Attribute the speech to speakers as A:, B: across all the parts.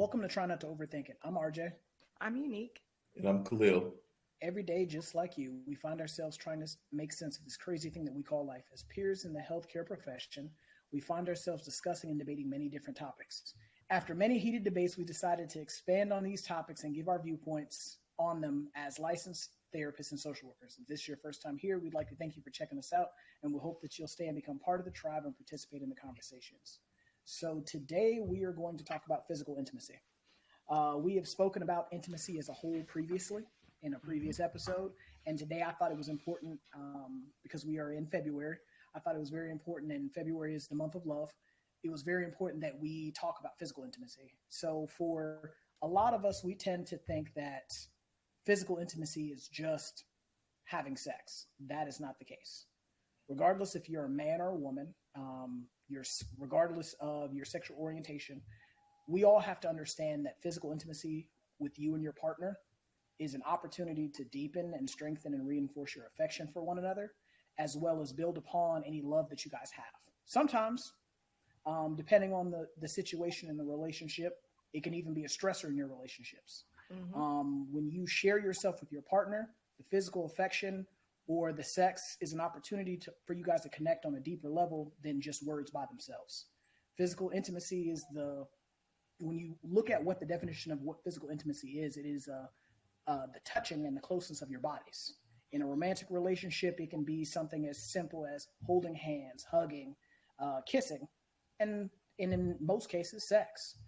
A: Welcome to Try Not to Overthink It. I'm RJ.
B: I'm unique.
C: And I'm Khalil.
A: Every day, just like you, we find ourselves trying to make sense of this crazy thing that we call life. As peers in the healthcare profession, we find ourselves discussing and debating many different topics. After many heated debates, we decided to expand on these topics and give our viewpoints on them as licensed therapists and social workers. If this is your first time here, we'd like to thank you for checking us out, and we hope that you'll stay and become part of the tribe and participate in the conversations. So today we are going to talk about physical intimacy. We have spoken about intimacy as a whole previously in a previous episode, and today I thought it was important because we are in February. I thought it was very important, and February is the month of love. It was very important that we talk about physical intimacy. So for a lot of us, we tend to think that physical intimacy is just having sex. That is not the case. Regardless if you're a man or a woman, regardless of your sexual orientation, we all have to understand that physical intimacy with you and your partner is an opportunity to deepen and strengthen and reinforce your affection for one another, as well as build upon any love that you guys have. Sometimes, depending on the situation in the relationship, it can even be a stressor in your relationships. Mm-hmm. When you share yourself with your partner, the physical affection or the sex is an opportunity for you guys to connect on a deeper level than just words by themselves. Physical intimacy is when you look at what the definition of what physical intimacy is, it is the touching and the closeness of your bodies. In a romantic relationship, it can be something as simple as holding hands, hugging, kissing, and in most cases, sex.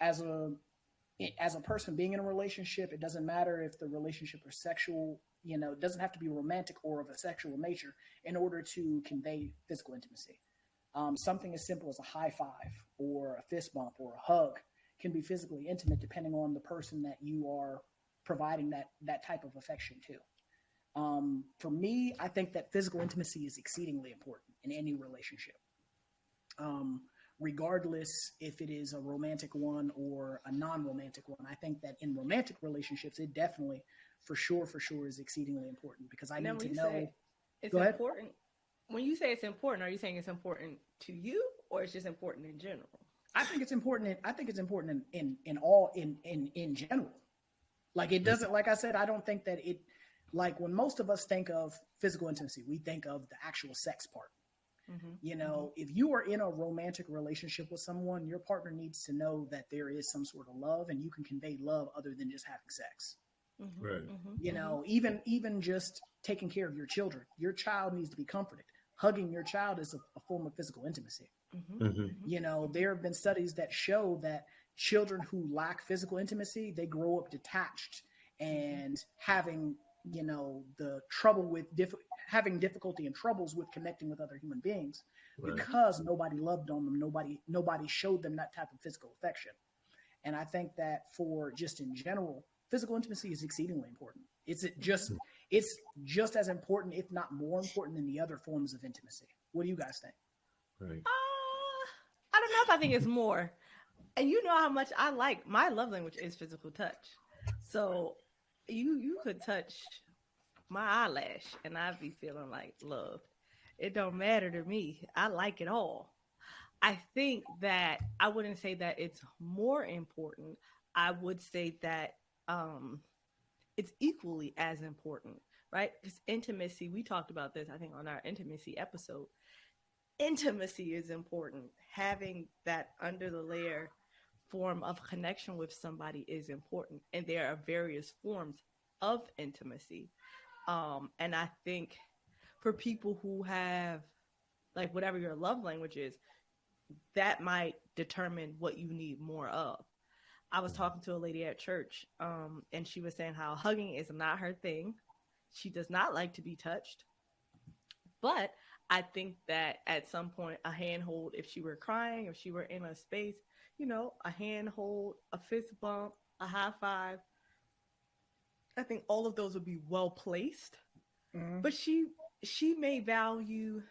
A: As a person being in a relationship, it doesn't matter if the relationship is sexual, it doesn't have to be romantic or of a sexual nature in order to convey physical intimacy. Something as simple as a high five or a fist bump or a hug can be physically intimate depending on the person that you are providing that type of affection to. For me, I think that physical intimacy is exceedingly important in any relationship. Regardless if it is a romantic one or a non-romantic one. I think that in romantic relationships, it definitely, for sure, is exceedingly important because I need to know.
B: It's important. When you say it's important, are you saying it's important to you or it's just important in general?
A: I think it's important. I think it's important in general. Like it doesn't, like I said, I don't think that like when most of us think of physical intimacy, we think of the actual sex part. Mm-hmm. If you are in a romantic relationship with someone, your partner needs to know that there is some sort of love and you can convey love other than just having sex.
B: Mm-hmm.
C: Right.
B: Mm-hmm.
A: Even just taking care of your children, your child needs to be comforted. Hugging your child is a form of physical intimacy.
B: Mm-hmm.
A: Mm-hmm. There have been studies that show that children who lack physical intimacy, they grow up detached and having the trouble with having difficulty and troubles with connecting with other human beings because nobody loved on them. Nobody showed them that type of physical affection. And I think that for just in general, physical intimacy is exceedingly important. It's just as important, if not more important than the other forms of intimacy. What do you guys think?
C: Right.
B: I don't know if I think it's more. And you know how much I like my love language is physical touch. So you could touch my eyelash and I'd be feeling like love. It don't matter to me. I like it all. I think that I wouldn't say that it's more important. I would say that it's equally as important, right? Because intimacy, we talked about this, I think, on our intimacy episode. Intimacy is important. Having that under the layer form of connection with somebody is important. And there are various forms of intimacy. And I think for people who have, like, whatever your love language is, that might determine what you need more of. I was talking to a lady at church, and she was saying how hugging is not her thing. She does not like to be touched. But I think that at some point, a handhold, if she were crying, if she were in a space, a handhold, a fist bump, a high five, I think all of those would be well placed. Mm-hmm. But she may value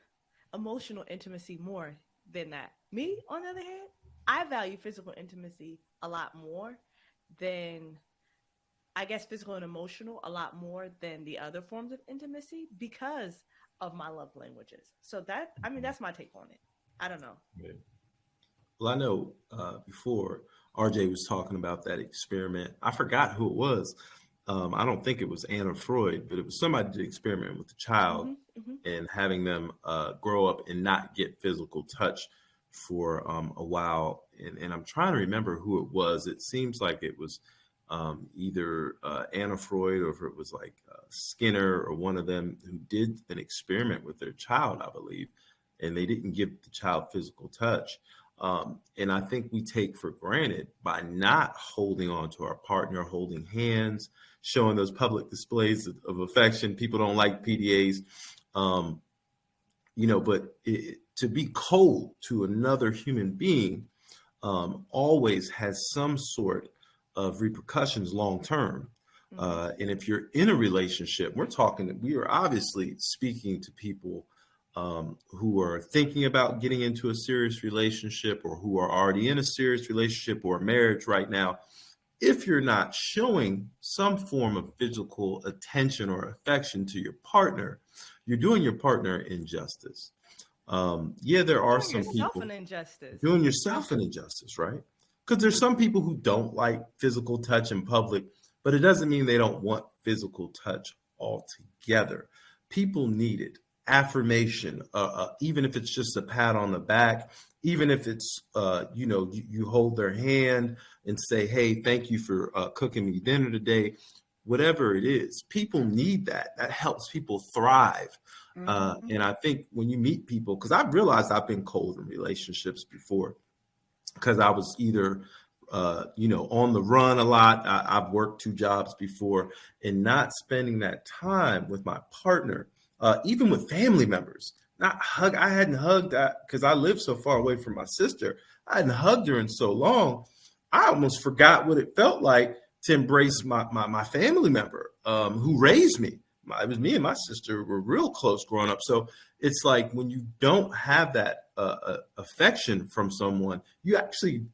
B: emotional intimacy more than that. Me, on the other hand, I value physical intimacy a lot more than, I guess, physical and emotional a lot more than the other forms of intimacy because of my love languages. So that's my take on it. I don't know.
C: Yeah. Well, I know before RJ was talking about that experiment. I forgot who it was. I don't think it was Anna Freud, but it was somebody did experiment with a child
B: Hmm. Hmm.
C: and having them grow up and not get physical touch for a while. And I'm trying to remember who it was. It seems like it was either Anna Freud or if it was like Skinner or one of them who did an experiment with their child, I believe, and they didn't give the child physical touch. And I think we take for granted by not holding on to our partner, holding hands, showing those public displays of affection. People don't like PDAs, um, but to be cold to another human being always has some sort of repercussions long term.
B: Hmm.
C: And if you're in a relationship, we are obviously speaking to people who are thinking about getting into a serious relationship or who are already in a serious relationship or marriage right now. If you're not showing some form of physical attention or affection to your partner, you're doing your partner injustice. Yeah, there
B: You're
C: are
B: doing
C: some
B: yourself
C: people
B: an injustice.
C: doing yourself an injustice, right? Because there's some people who don't like physical touch in public, but it doesn't mean they don't want physical touch altogether. People need it. Affirmation, even if it's just a pat on the back, even if it's, you hold their hand and say, hey, thank you for cooking me dinner today. Whatever it is, people need that. That helps people thrive. And I think when you meet people, because I've realized I've been cold in relationships before, because I was either, on the run a lot. I've worked two jobs before, and not spending that time with my partner, even with family members. Not hug. I hadn't hugged that because I lived so far away from my sister. I hadn't hugged her in so long. I almost forgot what it felt like to embrace my family member who raised me. It was me and my sister were real close growing up. So it's like when you don't have that affection from someone, you actually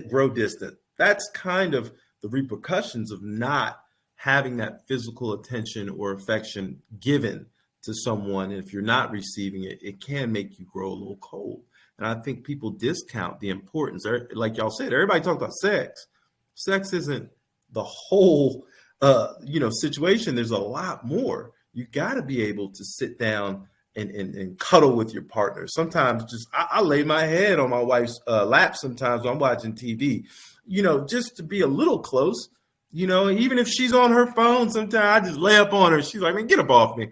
C: grow distant. That's kind of the repercussions of not having that physical attention or affection given to someone. And if you're not receiving it, it can make you grow a little cold. And I think people discount the importance. Like y'all said, everybody talks about sex. Sex isn't the whole situation. There's a lot more. You got to be able to sit down and cuddle with your partner. Sometimes just I lay my head on my wife's lap sometimes when I'm watching TV, just to be a little close. Even if she's on her phone, sometimes I just lay up on her. She's like, man, get up off me.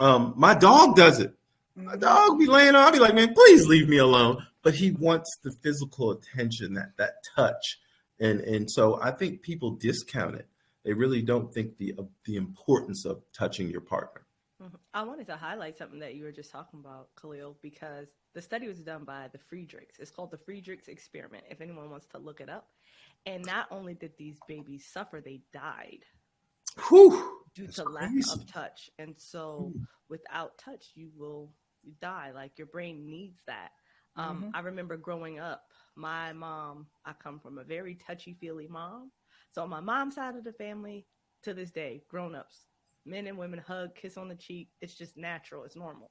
C: My dog does it. My dog be laying on. I'll be like, man, please leave me alone. But he wants the physical attention, that touch. And so I think people discount it. They really don't think the importance of touching your partner.
B: Mhm. I wanted to highlight something that you were just talking about, Khalil, because the study was done by the Friedrichs. It's called the Friedrichs experiment, if anyone wants to look it up. And not only did these babies suffer, they died
C: Whew,
B: due
C: that's
B: to lack
C: crazy.
B: of touch. And so without touch, you die. Like your brain needs that. I remember growing up, my mom, I come from a very touchy-feely mom. So on my mom's side of the family, to this day, grown-ups, men and women hug, kiss on the cheek. It's just natural. It's normal.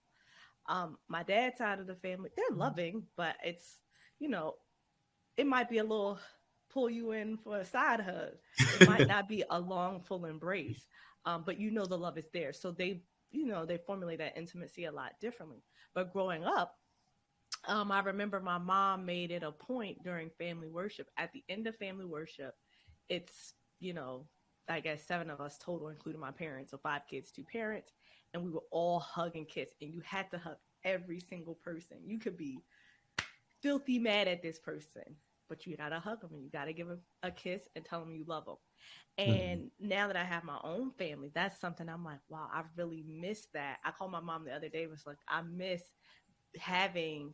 B: My dad's side of the family, they're loving, but it's, you know, it might be a little pull you in for a side hug. It might not be a long, full embrace, but the love is there. So they formulate that intimacy a lot differently. But growing up, I remember my mom made it a point during family worship. At the end of family worship, it's, I guess 7 of us total, including my parents. So 5 kids, 2 parents. And we would all hug and kiss. And you had to hug every single person. You could be filthy mad at this person, but you gotta hug them and you gotta give them a kiss and tell them you love them. And now that I have my own family, that's something I'm like, wow, I really miss that. I called my mom the other day, was like, I miss having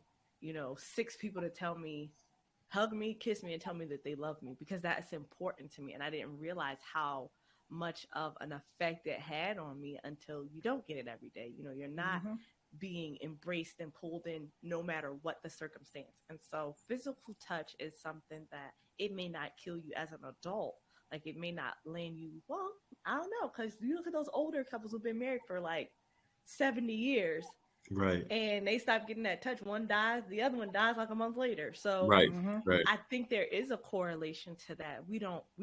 B: 6 people to tell me, hug me, kiss me, and tell me that they love me, because that's important to me. And I didn't realize how much of an effect it had on me until you don't get it every day. You're not being embraced and pulled in no matter what the circumstance. And so physical touch is something that it may not kill you as an adult. Like it may not land you, well, I don't know, because you look at those older couples who've been married for like 70 years.
C: Right.
B: and they stop getting that touch. One dies, the other one dies like a month later. So
C: Right.
A: Mm-hmm.
C: Right.
B: I think there is a correlation to that. We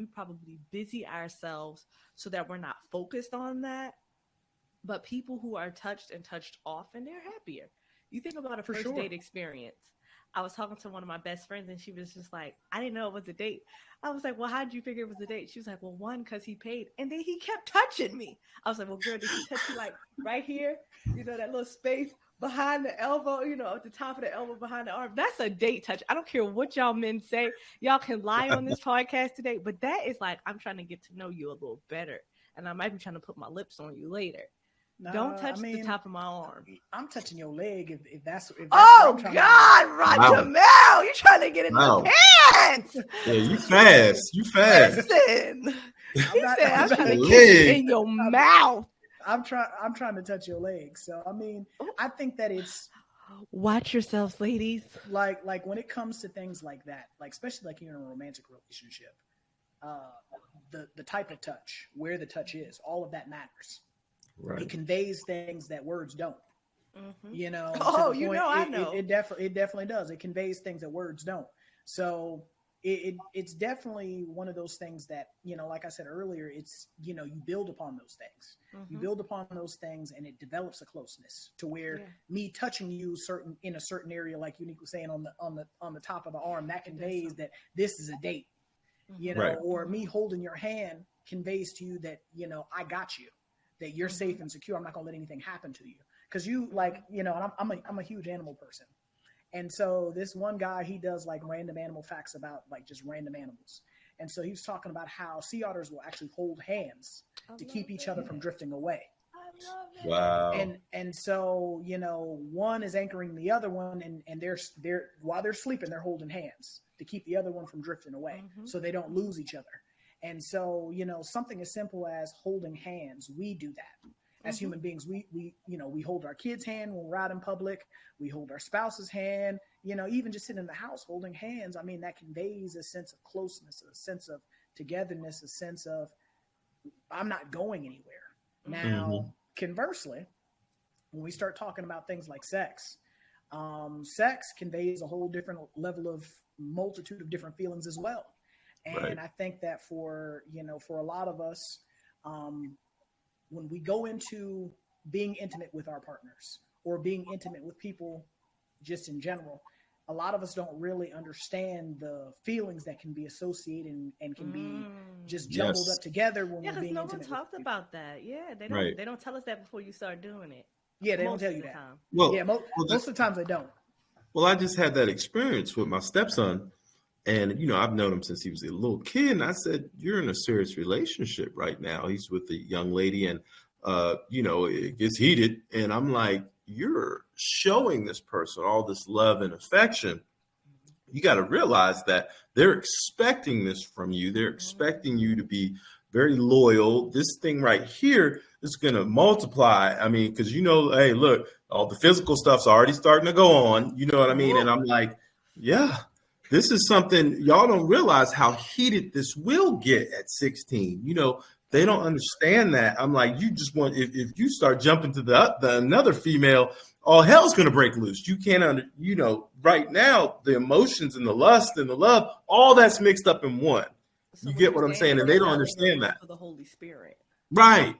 B: probably busy ourselves so that we're not focused on that. But people who are touched and touched often, they're happier. You think about a
A: For
B: first
A: sure.
B: date experience. I was talking to one of my best friends and she was just like, I didn't know it was a date. I was like, well, how did you figure it was a date? She was like, well, one, because he paid. And then he kept touching me. I was like, well, girl, did he touch you like right here? You know, that little space behind the elbow, you know, at the top of the elbow behind the arm. That's a date touch. I don't care what y'all men say. Y'all can lie on this podcast today, but that is like, I'm trying to get to know you a little better. And I might be trying to put my lips on you later. Don't touch the top of my arm.
A: I'm touching your leg if that's
B: Oh
A: what I'm trying
B: God, Roger Mel, you trying to get in the pants?
C: Yeah, you fast. You fast.
B: Listen, he said I'm trying to
C: leg.
B: get you in your mouth.
A: I'm trying to touch your leg. So I mean, I think that it's
B: watch yourselves, ladies.
A: Like when it comes to things like that, like especially like you're in a romantic relationship, the type of touch, where the touch is, all of that matters.
C: Right.
A: It conveys things that words don't.
B: Mm-hmm.
A: You know.
B: Oh, you know, I know.
A: It definitely does. It conveys things that words don't. So it's definitely one of those things that, you know, like I said earlier, it's, you know, you build upon those things.
B: Mm-hmm.
A: You build upon those things, and it develops a closeness to where me touching you in a certain area, like Unique was saying, on the top of the arm, that conveys that this is a date. You know,
C: Right.
A: or me holding your hand conveys to you that, you know, I got you. That you're safe and secure. I'm not gonna let anything happen to you, because you, like, you know, and I'm a huge animal person, and so this one guy, he does like random animal facts about like just random animals, and so he was talking about how sea otters will actually hold hands to keep each other from drifting away.
B: I love it.
C: Wow.
A: And so, you know, one is anchoring the other one, and they're while they're sleeping, they're holding hands to keep the other one from drifting away, so they don't lose each other. And so, you know, something as simple as holding hands, we do that as human beings. We you know, we hold our kids' hand when we're out in public. We hold our spouse's hand. You know, even just sitting in the house holding hands. I mean, that conveys a sense of closeness, a sense of togetherness, a sense of I'm not going anywhere. Now, conversely, when we start talking about things like sex, sex conveys a whole different level of multitude of different feelings as well. And
C: Right.
A: I think that for a lot of us, when we go into being intimate with our partners or being intimate with people just in general, a lot of us don't really understand the feelings that can be associated and can be just jumbled
C: Yes.
A: up together when
B: Yeah,
A: we're
B: because
A: being
B: no one
A: intimate.
B: talked about that. Yeah, they don't.
C: Right.
B: They don't tell us that before you start doing it.
A: Yeah, they don't
B: Most
A: tell
B: of
A: you
B: the
A: that.
B: time.
C: Well,
A: Yeah, most of the times they don't.
C: Well, I just had that experience with my stepson, and you know, I've known him since he was a little kid. And I said, "You're in a serious relationship right now." He's with a young lady, and you know, it gets heated, and I'm like, "You're showing this person all this love and affection. You got to realize that they're expecting this from you. They're expecting you to be very loyal. This thing right here is going to multiply. I mean, because, you know, hey, look, all the physical stuff's already starting to go on. You know what I mean? And I'm like, yeah, this is something y'all don't realize how heated this will get at 16. You know, they don't understand that. I'm like, you just want, if you start jumping to the another female, all hell's going to break loose. You can't, you know, right now, the emotions and the lust and the love, all that's mixed up in one.
B: So
C: You
B: what
C: get
B: you're
C: what I'm
B: saying
C: saying?
B: is
C: And they
B: they're
C: don't
B: not
C: understand
B: living
C: that.
B: for the Holy Spirit.
C: Right.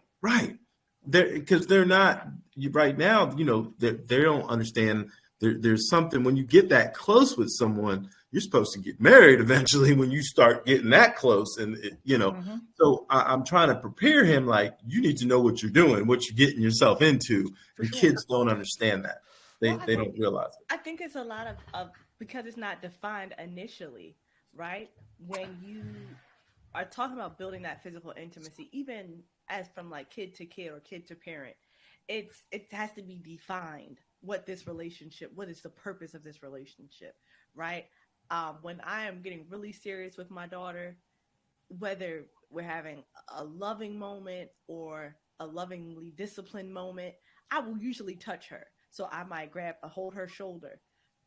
C: Because they're not, right now, you know, they don't understand. There's something, when you get that close with someone, you're supposed to get married eventually when you start getting that close. And, you know, so I'm trying to prepare him, like, you need to know what you're doing, what you're getting yourself into. And kids don't understand that. They don't realize it.
B: I think it's a lot of because it's not defined initially, right? When you are talking about building that physical intimacy, even as from like kid to kid or kid to parent, it has to be defined what this relationship, what is the purpose of this relationship, right? When I am getting really serious with my daughter, whether we're having a loving moment or a lovingly disciplined moment, I will usually touch her. So I might hold her shoulder,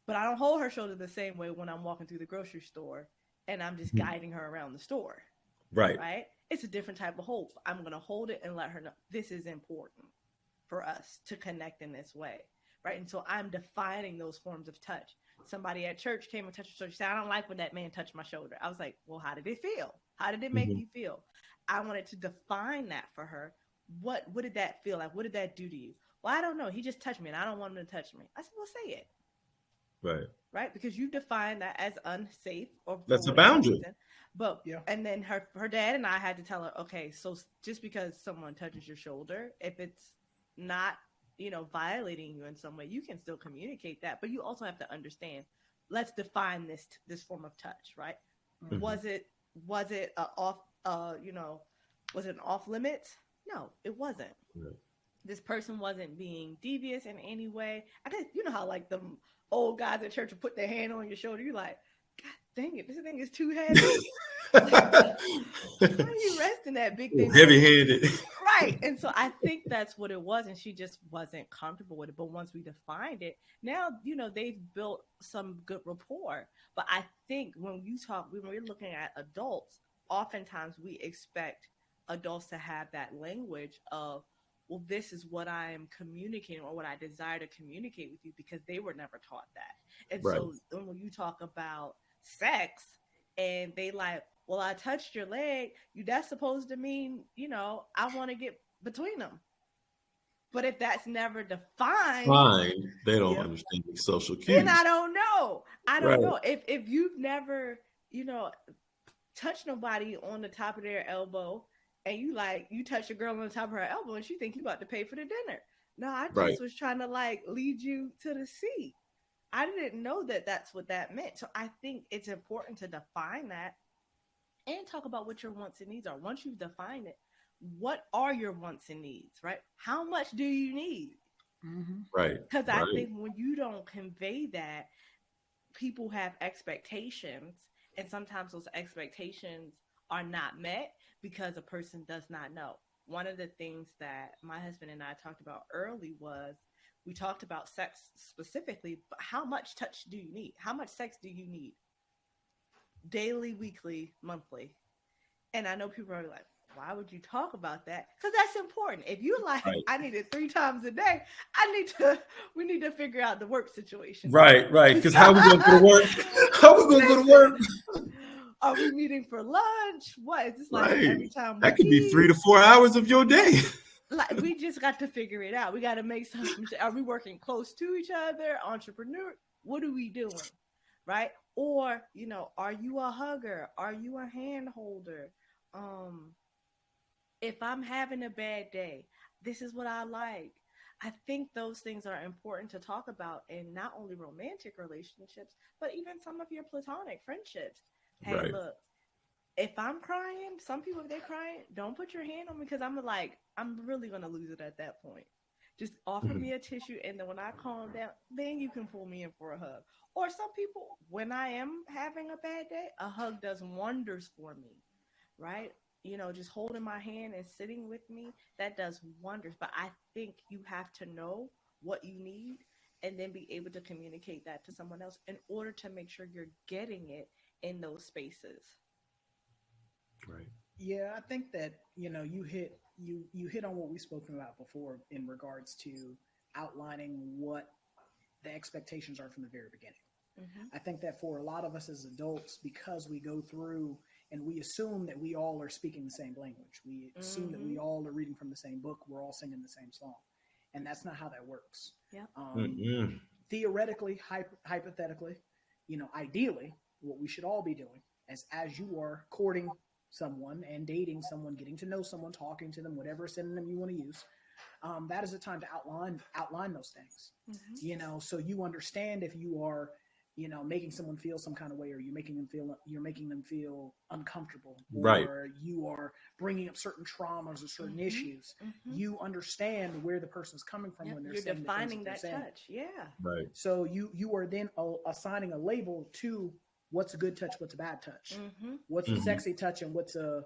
B: but I don't hold her shoulder the same way when I'm walking through the grocery store and I'm just guiding her around the store. Right? It's a different type of hold. I'm going to hold it and let her know this is important for us to connect in this way. right? And so I'm defining those forms of touch. Somebody at church came and touched her shoulder. She said, I don't like when that man touched my shoulder. I was like, well, how did it feel? How did it make
C: Mhm.
B: you feel? I wanted to define that for her. What did that feel like? What did that do to you? Well, I don't know. He just touched me and I don't want him to touch me. I said, well, say it.
C: Right.
B: Right? Because you define that as unsafe or
C: That's a
B: whatever
C: boundary.
B: reason. But
A: Yeah.
B: and then her dad and I had to tell her, okay, so just because someone touches your shoulder, if it's not, violating you in some way, you can still communicate that. But you also have to understand, let's define this form of touch, right?
C: Mhm.
B: Was it off was it off limits? No, it wasn't.
C: Right.
B: This person wasn't being devious in any way. I guess you know how like the old guys at church will put their hand on your shoulder. You're like, God dang it, this thing is too heavy. Why are you resting that big thing?
C: Heavy-handed.
B: Right. And so I think that's what it was. And she just wasn't comfortable with it. But once we defined it, now, they've built some good rapport. But I think when we're looking at adults, oftentimes we expect adults to have that language of, well, this is what I am communicating or what I desire to communicate with you, because they were never taught that. And
C: Right.
B: so when you talk about sex and they like, well, I touched your leg, that's supposed to mean, I want to get between them. But if that's never defined,
C: Fine. They don't
A: Yeah.
C: understand the social cues.
B: then I don't know. I don't
C: Right.
B: know. If you've never, touched nobody on the top of their elbow, and you touch a girl on the top of her elbow and she think you about to pay for the dinner. No, I just
C: Right.
B: was trying to lead you to the seat. I didn't know that that's what that meant. So I think it's important to define that and talk about what your wants and needs are. Once you've defined it, what are your wants and needs, right? How much do you need?
A: Mm-hmm.
C: Right.
B: Because I
C: Right.
B: think when you don't convey that, people have expectations, and sometimes those expectations are not met because a person does not know. One of the things that my husband and I talked about early was we talked about sex specifically, but how much touch do you need? How much sex do you need? Daily, weekly, monthly. And I know people are like, why would you talk about that? Because that's important. If you like,
C: Right.
B: I need it 3 times a day, we need to figure out the work situation.
C: Right. Because how we going to go to work? How we going to go to work?
B: Are we meeting for lunch? What is this like
C: Right.
B: every time?
C: That could be 3 to 4 hours of your day.
B: Like, we just got to figure it out. We got to make some. Are we working close to each other? Entrepreneur? What are we doing? Right? Or, are you a hugger? Are you a hand holder? If I'm having a bad day, this is what I like. I think those things are important to talk about in not only romantic relationships, but even some of your platonic friendships. Hey,
C: Right.
B: look, if I'm crying, some people, if they're crying, don't put your hand on me, because I'm really going to lose it at that point. Just offer
C: Mhm.
B: me a tissue, and then when I calm down, then you can pull me in for a hug. Or some people, when I am having a bad day, a hug does wonders for me, right? Just holding my hand and sitting with me, that does wonders. But I think you have to know what you need and then be able to communicate that to someone else in order to make sure you're getting it in those spaces.
C: Right.
A: Yeah, I think that you hit on what we've spoken about before in regards to outlining what the expectations are from the very beginning.
B: Mm-hmm.
A: I think that for a lot of us as adults, because we go through and we assume that we all are speaking the same language, we assume that we all are reading from the same book, we're all singing the same song, and that's not how that works.
B: Yeah.
C: Mm-mm.
A: Theoretically, hypothetically, ideally, what we should all be doing as you are courting someone and dating someone, getting to know someone, talking to them, whatever synonym you want to use, that is a time to outline those things.
B: Mm-hmm.
A: So you understand if you are making someone feel some kind of way, or you're making them feel uncomfortable, or
C: Right.
A: you are bringing up certain traumas or certain
B: Mhm.
A: issues.
B: Mm-hmm.
A: You understand where the person's coming from when they're
B: You're
A: saying
B: defining
A: the
B: that
A: things they're saying.
B: touch. Yeah.
C: Right.
A: So you are then assigning a label to what's a good touch, what's a bad touch,
B: Mm-hmm.
A: what's a
C: Mhm.
A: sexy touch, and what's a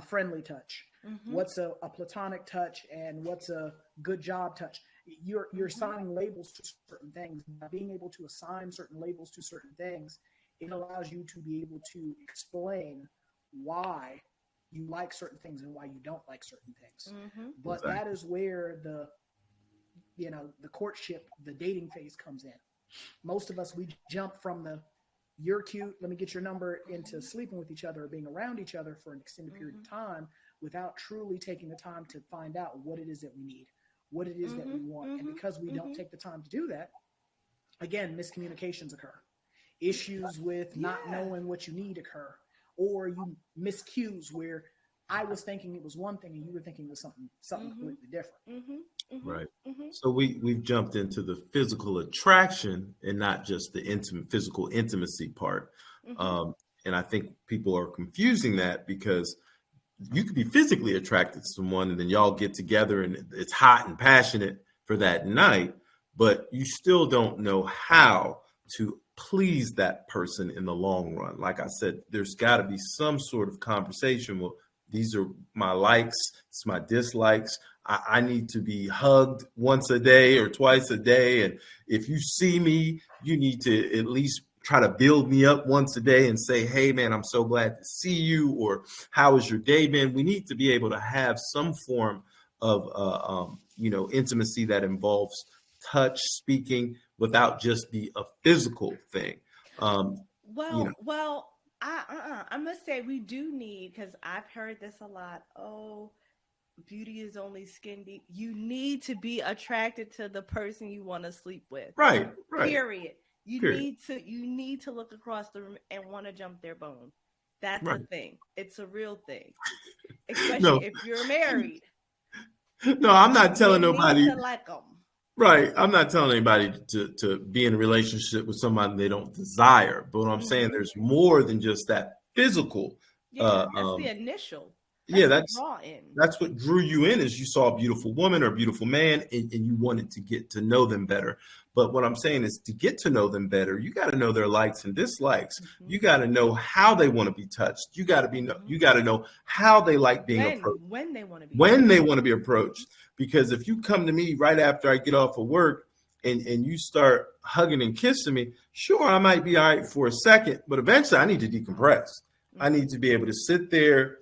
A: friendly touch,
B: Mm-hmm.
A: what's a platonic touch, and what's a good job touch. You're assigning labels to certain things. By being able to assign certain labels to certain things, it allows you to be able to explain why you like certain things and why you don't like certain things.
B: Mm-hmm.
A: But
C: Exactly.
A: that is where the courtship, the dating phase comes in. Most of us, we jump from the you're cute, let me get your number, into sleeping with each other or being around each other for an extended period of time without truly taking the time to find out what it is that we need, what it is that we want. And because we don't take the time to do that, again, miscommunications occur. Issues with not knowing what you need occur, or you miss cues where I was thinking it was one thing and you were thinking it was something completely different.
C: Right. So we've jumped into the physical attraction and not just the physical intimacy part. And I think people are confusing that, because you could be physically attracted to someone and then y'all get together and it's hot and passionate for that night, but you still don't know how to please that person in the long run. Like I said, there's got to be some sort of conversation. Well, these are my likes, it's my dislikes. I need to be hugged once a day or twice a day. And if you see me, you need to at least try to build me up once a day and say, hey, man, I'm so glad to see you. Or how has your day been? We need to be able to have some form of, intimacy that involves touch, speaking, without just be a physical thing.
B: I must say we do need, because I've heard this a lot. Oh, beauty is only skin deep. You need to be attracted to the person you want to sleep with.
C: Right.
B: Period. You need to look across the room and want to jump their bone. That's a thing. It's a real thing. Especially if you're married.
C: No, I'm not telling nobody
B: to like them.
C: Right. I'm not telling anybody to be in a relationship with somebody they don't desire. But what I'm saying, there's more than just that physical.
B: That's the initial.
C: That's what drew you in, is you saw a beautiful woman or a beautiful man and you wanted to get to know them better. But what I'm saying is, to get to know them better, you got to know their likes and dislikes. You got to know how they want to be touched. You got to know how they like being approached.
B: When they want to be
C: approached. Because if you come to me right after I get off of work and you start hugging and kissing me, sure, I might be all right for a second, but eventually I need to decompress. I need to be able to sit there,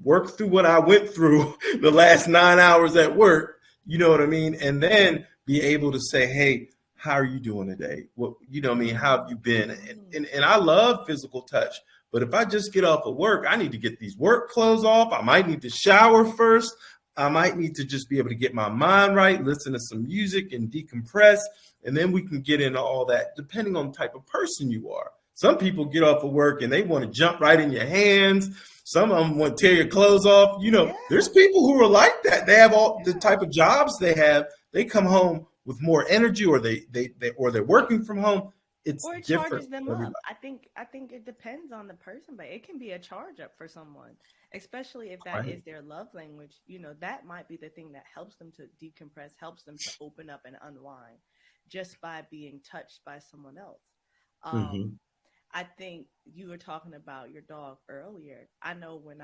C: work through what I went through the last 9 hours at work, you know what I mean? And then be able to say, hey, how are you doing today? What, you know what I mean? How have you been? And I love physical touch, but if I just get off of work, I need to get these work clothes off. I might need to shower first. I might need to just be able to get my mind right, listen to some music and decompress. And then we can get into all that, depending on the type of person you are. Some people get off of work and they want to jump right in your hands. Some of them want to tear your clothes off. There's people who are like that. They have all the type of jobs they have. They come home with more energy, or they're working from home. It
B: charges them up. I think it depends on the person, but it can be a charge up for someone, especially if that is their love language. That might be the thing that helps them to decompress, helps them to open up and unwind, just by being touched by someone else. I think you were talking about your dog earlier. I know when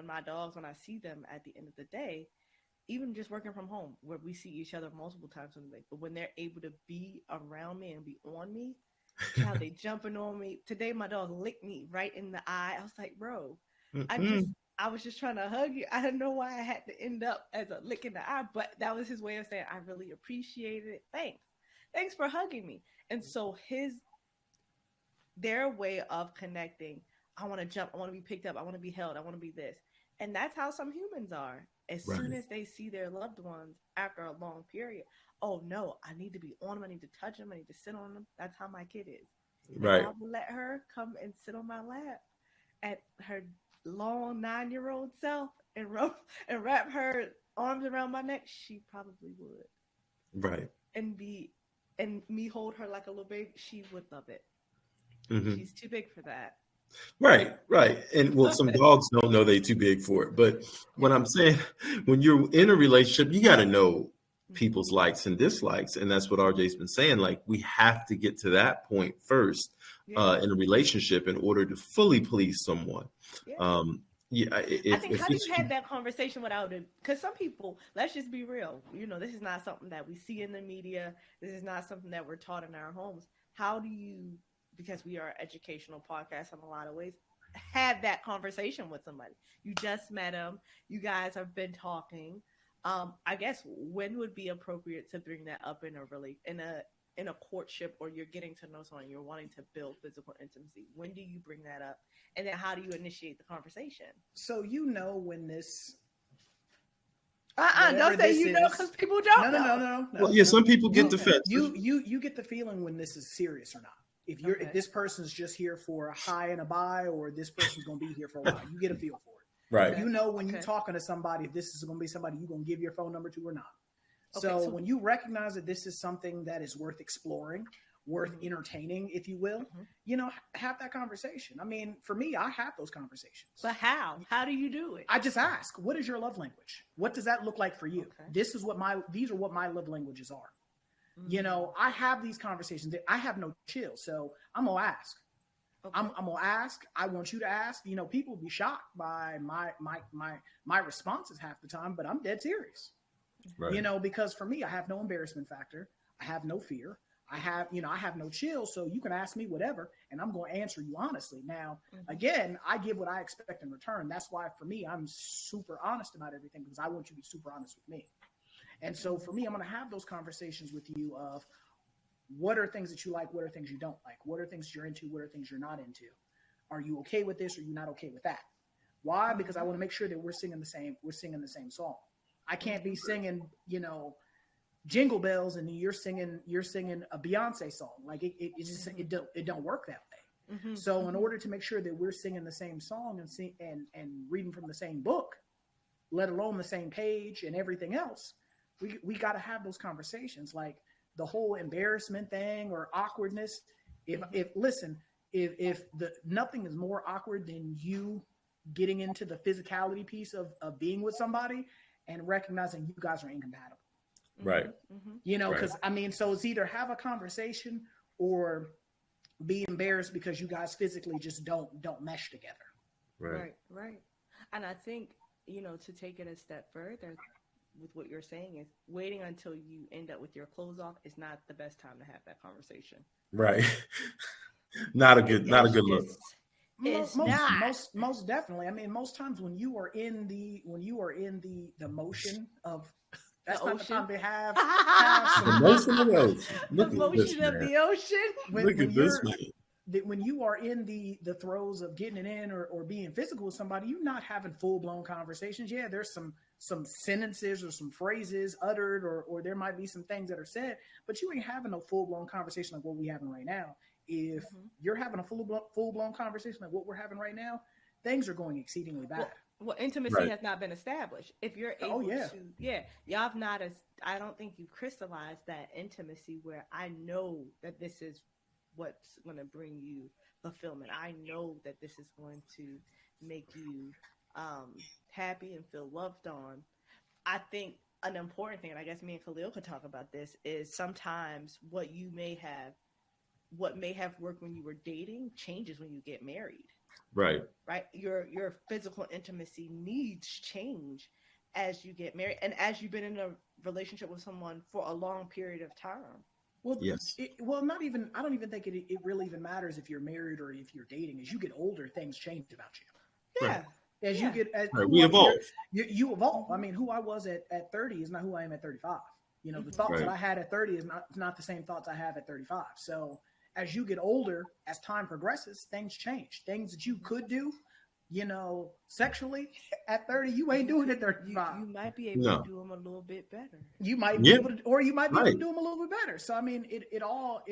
B: my dogs, when I see them at the end of the day, even just working from home, where we see each other multiple times in the day, but when they're able to be around me and be on me, how they jumping on me. Today, my dog licked me right in the eye. I was like, bro, I was just trying to hug you. I didn't know why I had to end up as a lick in the eye, but that was his way of saying, I really appreciate it. Thanks for hugging me. And so their way of connecting, I want to jump, I want to be picked up, I want to be held, I want to be this. And that's how some humans are. As soon as they see their loved ones after a long period, oh no, I need to be on them, I need to touch them, I need to sit on them. That's how my kid is.
C: Right.
B: I will let her come and sit on my lap at her long 9-year-old self and wrap her arms around my neck. She probably would.
C: Right.
B: And me hold her like a little baby. She would love it. She's too big for that.
C: Right. And some dogs don't know they're too big for it. But what I'm saying, when you're in a relationship, you got to know people's likes and dislikes. And that's what RJ's been saying. Like, we have to get to that point first in a relationship in order to fully please someone. I think,
B: how do you have that conversation without it? Because some people, let's just be real, this is not something that we see in the media. This is not something that we're taught in our homes. How do you, because we are an educational podcast in a lot of ways, have that conversation with somebody? You just met them. You guys have been talking. I guess when would be appropriate to bring that up in a courtship, or you're getting to know someone, you're wanting to build physical intimacy? When do you bring that up? And then how do you initiate the conversation?
A: So when this.
B: Don't say
A: this
B: you know,
A: is-
B: because people don't
A: No,
B: know.
A: no.
C: Well, yeah, some people get
A: You-
C: defensive.
A: You get the feeling when this is serious or not. If
B: Okay.
A: this person's just here for a high and a buy, or this person's going to be here for a while, you get a feel for it.
C: Right.
B: Okay.
A: You know when
B: Okay.
A: you're talking to somebody, if this is going to be somebody you're going to give your phone number to or not.
B: Okay,
A: So
B: so-
A: when you recognize that this is something that is worth exploring, worth
B: Mhm.
A: entertaining, if you will,
B: Mhm.
A: have that conversation. I mean, for me, I have those conversations.
B: But how? How do you do it?
A: I just ask, what is your love language? What does that look like for you?
B: Okay.
A: These are what my love languages are.
B: Mhm.
A: I have these conversations. I have no chill, so I'm gonna ask.
B: Okay.
A: I'm gonna ask. I want you to ask. People will be shocked by my responses half the time, but I'm dead serious.
C: Right.
A: Because for me, I have no embarrassment factor. I have no fear. I have no chill. So you can ask me whatever, and I'm going to answer you honestly. Now,
B: Mhm.
A: again, I give what I expect in return. That's why for me, I'm super honest about everything, because I want you to be super honest with me. And so for me, I'm going to have those conversations with you of what are things that you like, what are things you don't like, what are things you're into, what are things you're not into. Are you okay with this, or are you not okay with that? Why? Because I want to make sure that we're singing the same song. I can't be singing, Jingle Bells and you're singing a Beyonce song. Like it don't work that way.
B: Mhm.
A: So in order to make sure that we're singing the same song and reading from the same book, let alone the same page and everything else, we got to have those conversations. Like the whole embarrassment thing or awkwardness. If nothing is more awkward than you getting into the physicality piece of being with somebody and recognizing you guys are incompatible.
C: Right.
B: Mhm.
A: Because so it's either have a conversation or be embarrassed because you guys physically just don't mesh together.
C: Right.
B: Right. And I think, to take it a step further with what you're saying is waiting until you end up with your clothes off is not the best time to have that conversation.
C: Right. Not a good look.
B: It's not.
A: Most definitely. I mean, most times when you are in the motion of that's
B: The
A: not the
B: ocean?
A: time to have
C: The
A: some,
C: motion of the ocean.
B: The
C: Look at this
B: motion of
C: man.
B: the ocean.
C: Look at this man.
A: when you are in the throes of getting it in or being physical with somebody, you're not having full-blown conversations. Yeah, there's some sentences or some phrases uttered or there might be some things that are said, but you ain't having no full-blown conversation like what we're having right now. If you're having a full-blown conversation like what we're having right now, things are going exceedingly bad.
B: Well, intimacy
C: Right.
B: has not been established. If you're able y'all have not I don't think you crystallized that intimacy where I know that this is what's going to bring you fulfillment. I know that this is going to make you happy and feel loved on. I think an important thing, and I guess me and Khalil could talk about this, is sometimes what may have worked when you were dating changes when you get married.
C: Right.
B: Right? Your physical intimacy needs change as you get married and as you've been in a relationship with someone for a long period of time.
A: Well,
C: Yes.
A: not even. I don't even think it really even matters if you're married or if you're dating. As you get older, things change about you.
B: Yeah.
A: As you get,
C: Right. We evolve.
A: You evolve. I mean, who I was at 30 is not who I am at 35. The thoughts
C: Right.
A: that I had at 30 is not the same thoughts I have at 35. So as you get older, as time progresses, things change. Things that you could do, sexually at 30, you ain't doing it at
B: You
A: 35.
B: might be able
C: No.
B: to do them a little bit better.
A: You might be able to, or you might be able
C: Right.
A: to do them a little bit better. So I mean, it all,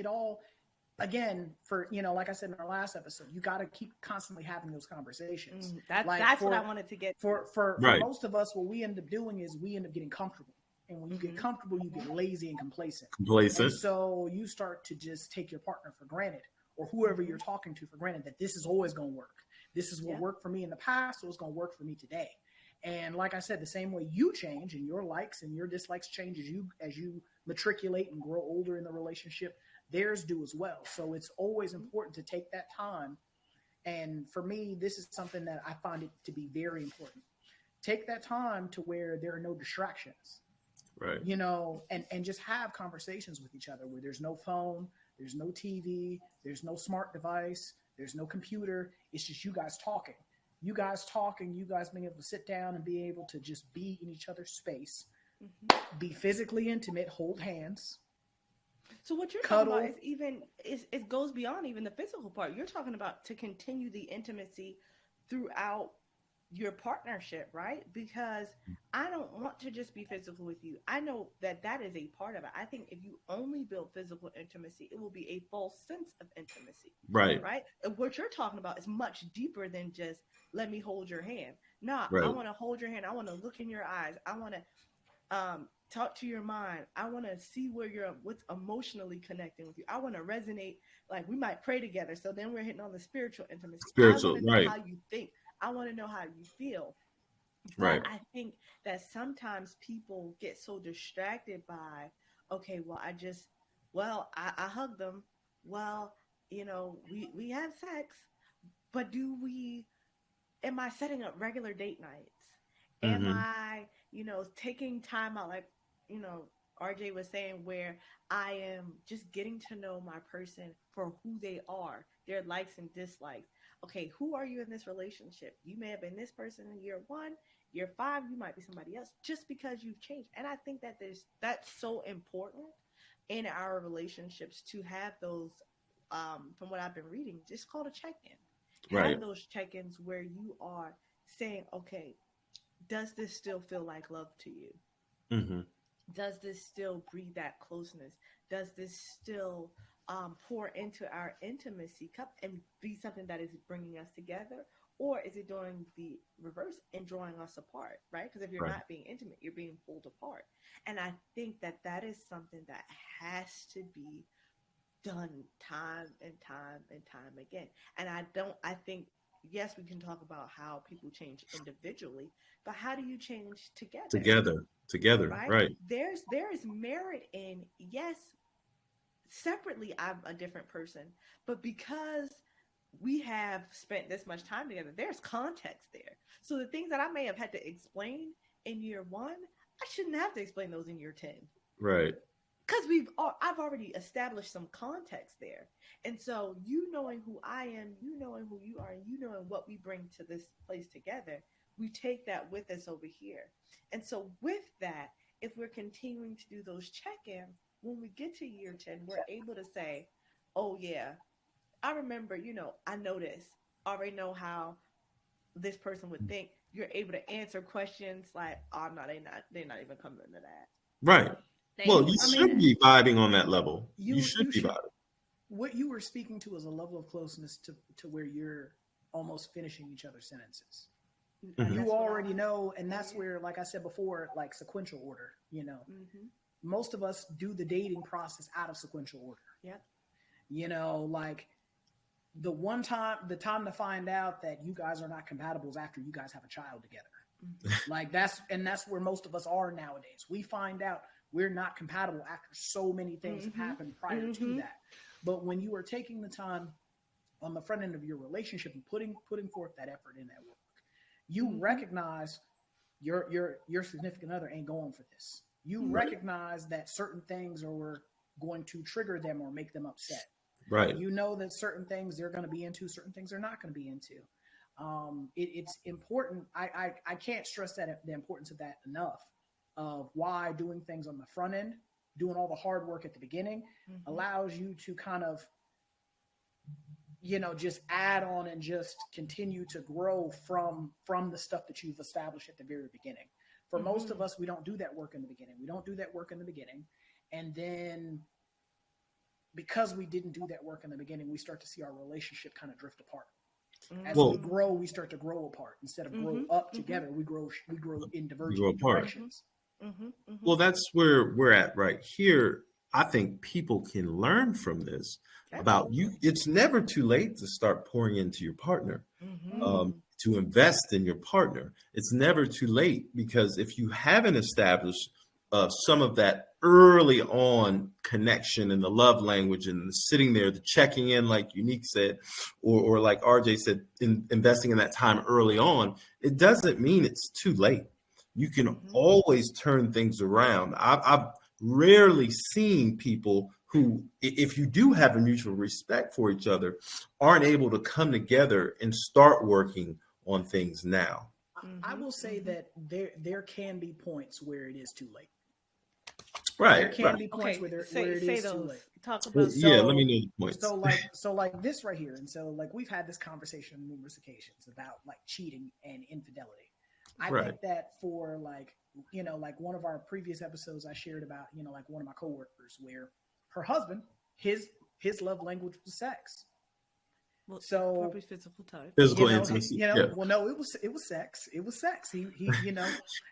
A: again, for like I said in our last episode, you got to keep constantly having those conversations.
B: That's
A: Like,
B: what I wanted to get.
A: For
C: Right.
A: most of us, what we end up doing is we end up getting comfortable, and when you get comfortable, you get lazy and complacent. And
C: Complacent.
A: so you start to just take your partner for granted, or whoever you're talking to for granted, that this is always going to work. This is what worked for me in the past, so it's going to work for me today. And like I said, the same way you change and your likes and your dislikes change as you matriculate and grow older in the relationship, theirs do as well. So it's always important to take that time. And for me, this is something that I find it to be very important. Take that time to where there are no distractions.
C: Right.
A: And just have conversations with each other where there's no phone, there's no TV, there's no smart device, there's no computer. It's just you guys talking, you guys being able to sit down and be able to just be in each other's space
B: Mhm.
A: be physically intimate, hold hands,
B: So what you're talking
A: cuddle.
B: about is even is it goes beyond even the physical part. You're talking about to continue the intimacy throughout your partnership, right? Because I don't want to just be physical with you. I know that that is a part of it. I think if you only build physical intimacy, it will be a false sense of intimacy,
C: Right.
B: right? And what you're talking about is much deeper than just let me hold your hand. No, I
C: Right.
B: want to hold your hand. I want to look in your eyes. I want to talk to your mind. I want to see where you're what's emotionally connecting with you. I want to resonate, like we might pray together, so then we're hitting on the spiritual intimacy. I want
C: Spiritual.
B: to know
C: Right.
B: how you think. I want to know how you feel. But
C: Right.
B: I think that sometimes people get so distracted by, okay, well, I hug them. Well, we have sex, but am I setting up regular date nights? Am
C: Hmm.
B: I, taking time out, like, you know, RJ was saying, where I am just getting to know my person for who they are, their likes and dislikes. Okay, who are you in this relationship? You may have been this person in year 1, year 5, you might be somebody else just because you've changed. And I think that that's so important in our relationships to have those, from what I've been reading, just called a check-in.
C: Right.
B: Have those check-ins where you are saying, okay, does this still feel like love to you?
C: Hmm.
B: Does this still breed that closeness? Does this still pour into our intimacy cup and be something that is bringing us together? Or is it doing the reverse and drawing us apart, right? Because if you're
C: Right.
B: not being intimate, you're being pulled apart. And I think that that is something that has to be done time and time and time again. And I think, yes, we can talk about how people change individually, but how do you change together?
C: Together.
B: Right?
C: Right.
B: There is merit in, yes, separately I'm a different person, but because we have spent this much time together, there's context there. So the things that I may have had to explain in year 1, I shouldn't have to explain those in year 10,
C: Right.
B: because I've already established some context there. And so you knowing who I am, you knowing who you are, and you knowing what we bring to this place together, we take that with us over here. And so with that, if we're continuing to do those check-ins, when we get to year 10, we're able to say, oh yeah, I remember, I know this. I already know how this person would think. You're able to answer questions like, oh no, they're not even coming into that.
C: Right.
B: They,
C: Well, you
A: I
C: should
A: mean,
C: be vibing on that level. You
A: you
C: should
A: you
C: be
A: should.
C: vibing.
A: What you were speaking to is a level of closeness to where you're almost finishing each other's sentences.
C: Mhm.
A: You
B: that's what
A: already know, and that's
B: yeah.
A: where, like I said before, like sequential order.
B: Mm-hmm.
A: Most of us do the dating process out of sequential order.
B: Yep.
A: Like the time to find out that you guys are not compatible is after you guys have a child together.
B: Mm-hmm.
A: Like that's where most of us are nowadays. We find out we're not compatible after so many things have happened prior to that. But when you are taking the time on the front end of your relationship and putting forth that effort in that work, you recognize your significant other ain't going for this. You recognize that certain things are going to trigger them or make them upset.
C: Right.
A: You know that certain things they're going to be into, certain things they're not going to be into. It's important. I can't stress that the importance of that enough. Of why doing things on the front end, doing all the hard work at the beginning, allows you to kind of, just add on and just continue to grow from the stuff that you've established at the very beginning. For most of us, we don't do that work in the beginning. And then because we didn't do that work in the beginning, we start to see our relationship kind of drift apart. As we grow, we start to grow apart instead of grow up together. We grow in divergent directions.
C: Well, that's where we're at right here. I think people can learn from this about you. It's never too late to start pouring into your partner, to invest in your partner. It's never too late, because if you haven't established some of that early on connection and the love language and sitting there, the checking in, like Unique said, or like RJ said, investing in that time early on, it doesn't mean it's too late. You can always turn things around. I've rarely seen people who, if you do have a mutual respect for each other, aren't able to come together and start working on things now.
A: I will say that there can be points where it is too late. There
C: Right.
A: can
C: Right.
A: be points
B: Okay,
A: where
B: say
A: it
B: say
A: is too
B: those.
A: late.
B: Talk
C: Well,
B: about
C: yeah.
A: So
C: Let me know the points.
A: so like this right here, and so like we've had this conversation on numerous occasions about like cheating and infidelity. I
C: Right.
A: think that for like like one of our previous episodes I shared about like one of my coworkers where her husband his love language was sex.
B: well,
A: So
B: probably physical touch.
C: Physical intimacy. Yeah.
A: well, no, it was sex. It was sex.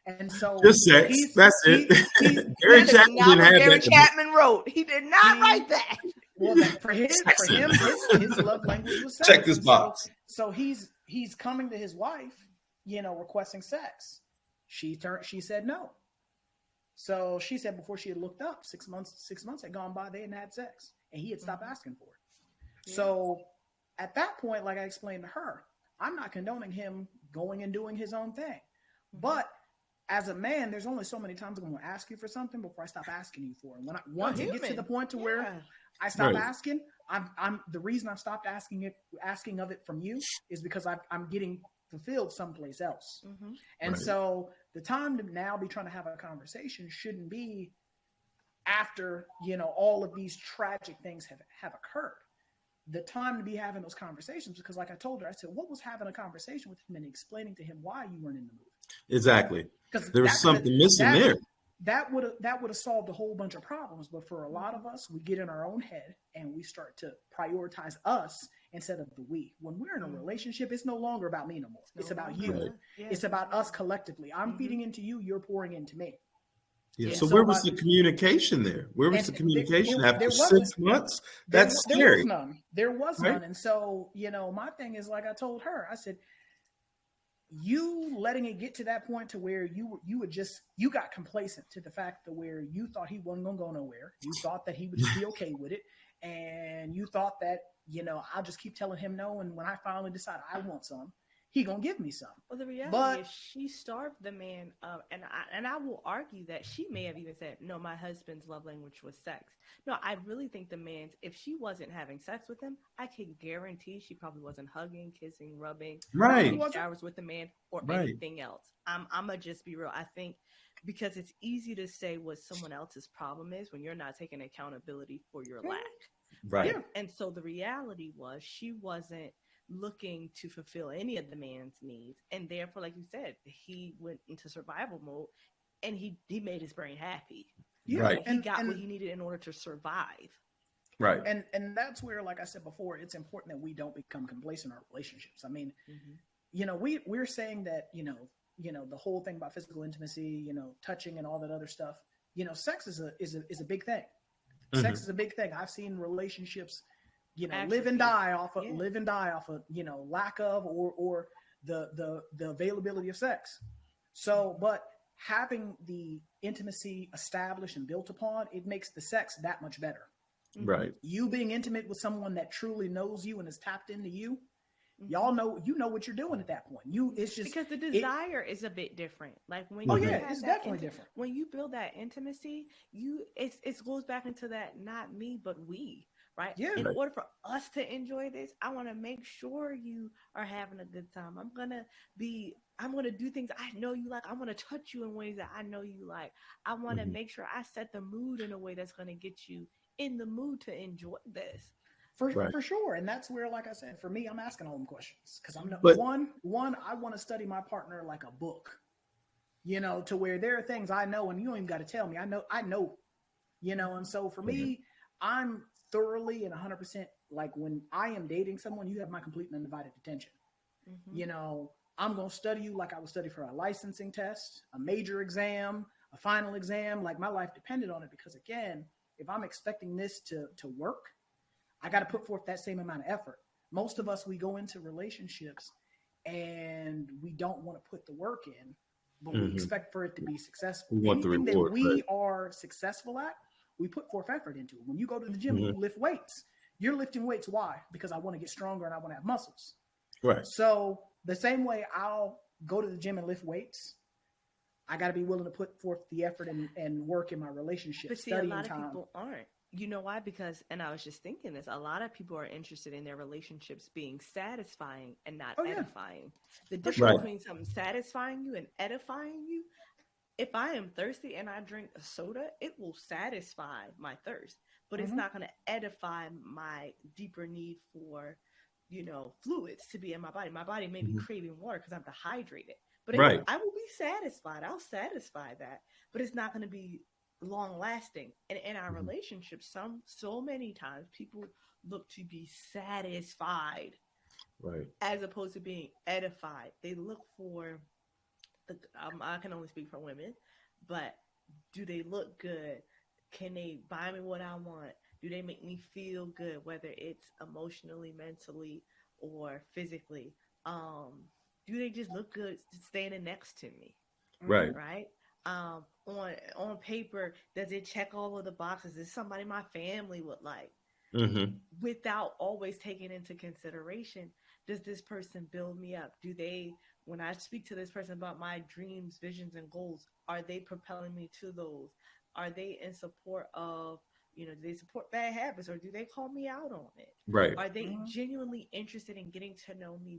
A: And so
C: Just sex.
A: he's
C: That's it.
A: he's
C: Gary
B: That is
C: Chapman
B: not
C: didn't
B: what
C: have
B: Gary
C: that.
B: Chapman wrote. He did not
A: He-
B: write that.
A: well that for
C: Sex.
A: him his love language was sex.
C: Check this
A: And
C: box.
A: So he's coming to his wife, requesting sex. She said no. So she said before she had looked up, 6 months had gone by, they hadn't had sex, and he had stopped asking for it.
B: Yeah.
A: So at that point, like I explained to her, I'm not condoning him going and doing his own thing. But as a man, there's only so many times I'm going to ask you for something before I stop asking you for it. When once it gets to
B: human.
A: the point to where
B: Yeah.
A: I stop
C: Right.
A: asking, I'm the reason I've stopped asking of it from you is because I'm getting fulfilled someplace else.
B: Mhm.
A: And
C: Right.
A: so the time to now be trying to have a conversation shouldn't be after, all of these tragic things have occurred. The time to be having those conversations, because like I told her, I said, what was having a conversation with him and explaining to him why you weren't in the mood?
C: Exactly.
A: Because
C: There was something missing there.
A: That would have solved a whole bunch of problems. But for a lot of us, we get in our own head and we start to prioritize us instead of the we. When we're in a relationship, it's no longer about me no more. It's about you.
C: Right.
B: Yeah.
A: It's about us collectively. I'm feeding into you. You're pouring into me.
C: Yeah.
B: Yeah.
C: So
A: So
C: where was
A: my-
C: the communication there? Where was
A: And
C: the communication
A: there
C: after
A: wasn't.
C: 6 months?
A: There-
C: That's
A: there
C: scary.
A: was none. There was
C: Right.
A: none. And so, my thing is, like I told her, I said, you letting it get to that point to where you got complacent to the fact that where you thought he wasn't going to go nowhere. You thought that he would just be okay with it. And you thought that, I'll just keep telling him no. And when I finally decide I want some, he going to give me some.
B: Well, the reality
A: But-
B: is she starved the man, and I will argue that she may have even said, "No, my husband's love language was sex." No, I really think the man's. If she wasn't having sex with him, I can guarantee she probably wasn't hugging, kissing, rubbing,
C: Right.
B: taking showers with the man, or
C: Right.
B: anything else. I'm gonna just be real. I think because it's easy to say what someone else's problem is when you're not taking accountability for your lack.
C: Right.
A: Yeah.
B: And so the reality was she wasn't looking to fulfill any of the man's needs. And therefore, like you said, he went into survival mode and he made his brain happy.
A: Yeah.
C: Right.
B: He got what he needed in order to survive.
C: Right.
A: And that's where, like I said before, it's important that we don't become complacent in our relationships. I mean, we're saying that, the whole thing about physical intimacy, touching and all that other stuff, sex is a big thing. Sex is a big thing. I've seen relationships, live and die off of lack of or the availability of sex. So, but having the intimacy established and built upon, it makes the sex that much better.
C: Right.
A: You being intimate with someone that truly knows you and is tapped into you, y'all know what you're doing at that point. It's just
B: Because the desire is a bit different. Like when
A: Oh
B: you
A: yeah,
B: have
A: it's
B: that
A: definitely different.
B: When you build that intimacy, it goes back into that not me but we, right?
A: Yeah.
B: In
C: Right.
B: order for us to enjoy this, I want to make sure you are having a good time. I'm gonna do things I know you like. I want to touch you in ways that I know you like. I want to make sure I set the mood in a way that's gonna get you in the mood to enjoy this.
A: For sure. And that's where, like I said, for me, I'm asking all them questions because I'm
C: But-
A: one, I want to study my partner like a book, to where there are things I know and you don't even got to tell me. I know, and so for me, I'm thoroughly and 100% like when I am dating someone, you have my complete and undivided attention. I'm going to study you like I would study for a licensing test, a major exam, a final exam. Like my life depended on it because, again, if I'm expecting this to work, I got to put forth that same amount of effort. Most of us, we go into relationships and we don't want to put the work in, but we expect for it to be successful.
C: We want the
A: Anything
C: reward,
A: that we
C: right.
A: are successful at, we put forth effort into it. When you go to the gym and you lift weights, you're lifting weights. Why? Because I want to get stronger and I want to have muscles.
C: Right.
A: So the same way I'll go to the gym and lift weights, I got to be willing to put forth the effort and work in my relationship,
B: But see, a
A: studying
B: lot of
A: time.
B: people aren't. You know why? Because, and I was just thinking this, a lot of people are interested in their relationships being satisfying and not
A: Oh, yeah.
B: edifying. The
A: For
B: difference
C: sure.
B: between something satisfying you and edifying you, if I am thirsty and I drink a soda, it will satisfy my thirst, but it's
A: Mhm.
B: not going to edify my deeper need for, fluids to be in my body. My body may be
C: Mhm.
B: craving water because I'm dehydrated, but
C: Right.
B: I will be satisfied. I'll satisfy that, but it's not going to be long lasting. And in our
C: Mhm.
B: relationships, so many times people look to be satisfied
C: Right.
B: as opposed to being edified. They look for I can only speak for women, but do they look good? Can they buy me what I want? Do they make me feel good, whether it's emotionally, mentally, or physically? Do they just look good standing next to me?
C: Right.
B: Right? On paper, does it check all of the boxes? Is somebody my family would like?
C: Mm-hmm.
B: Without always taking into consideration, does this person build me up? Do they, when I speak to this person about my dreams, visions, and goals, are they propelling me to those? Are they in support of, do they support bad habits, or do they call me out on it?
C: Right.
B: Are they
A: Mhm.
B: genuinely interested in getting to know me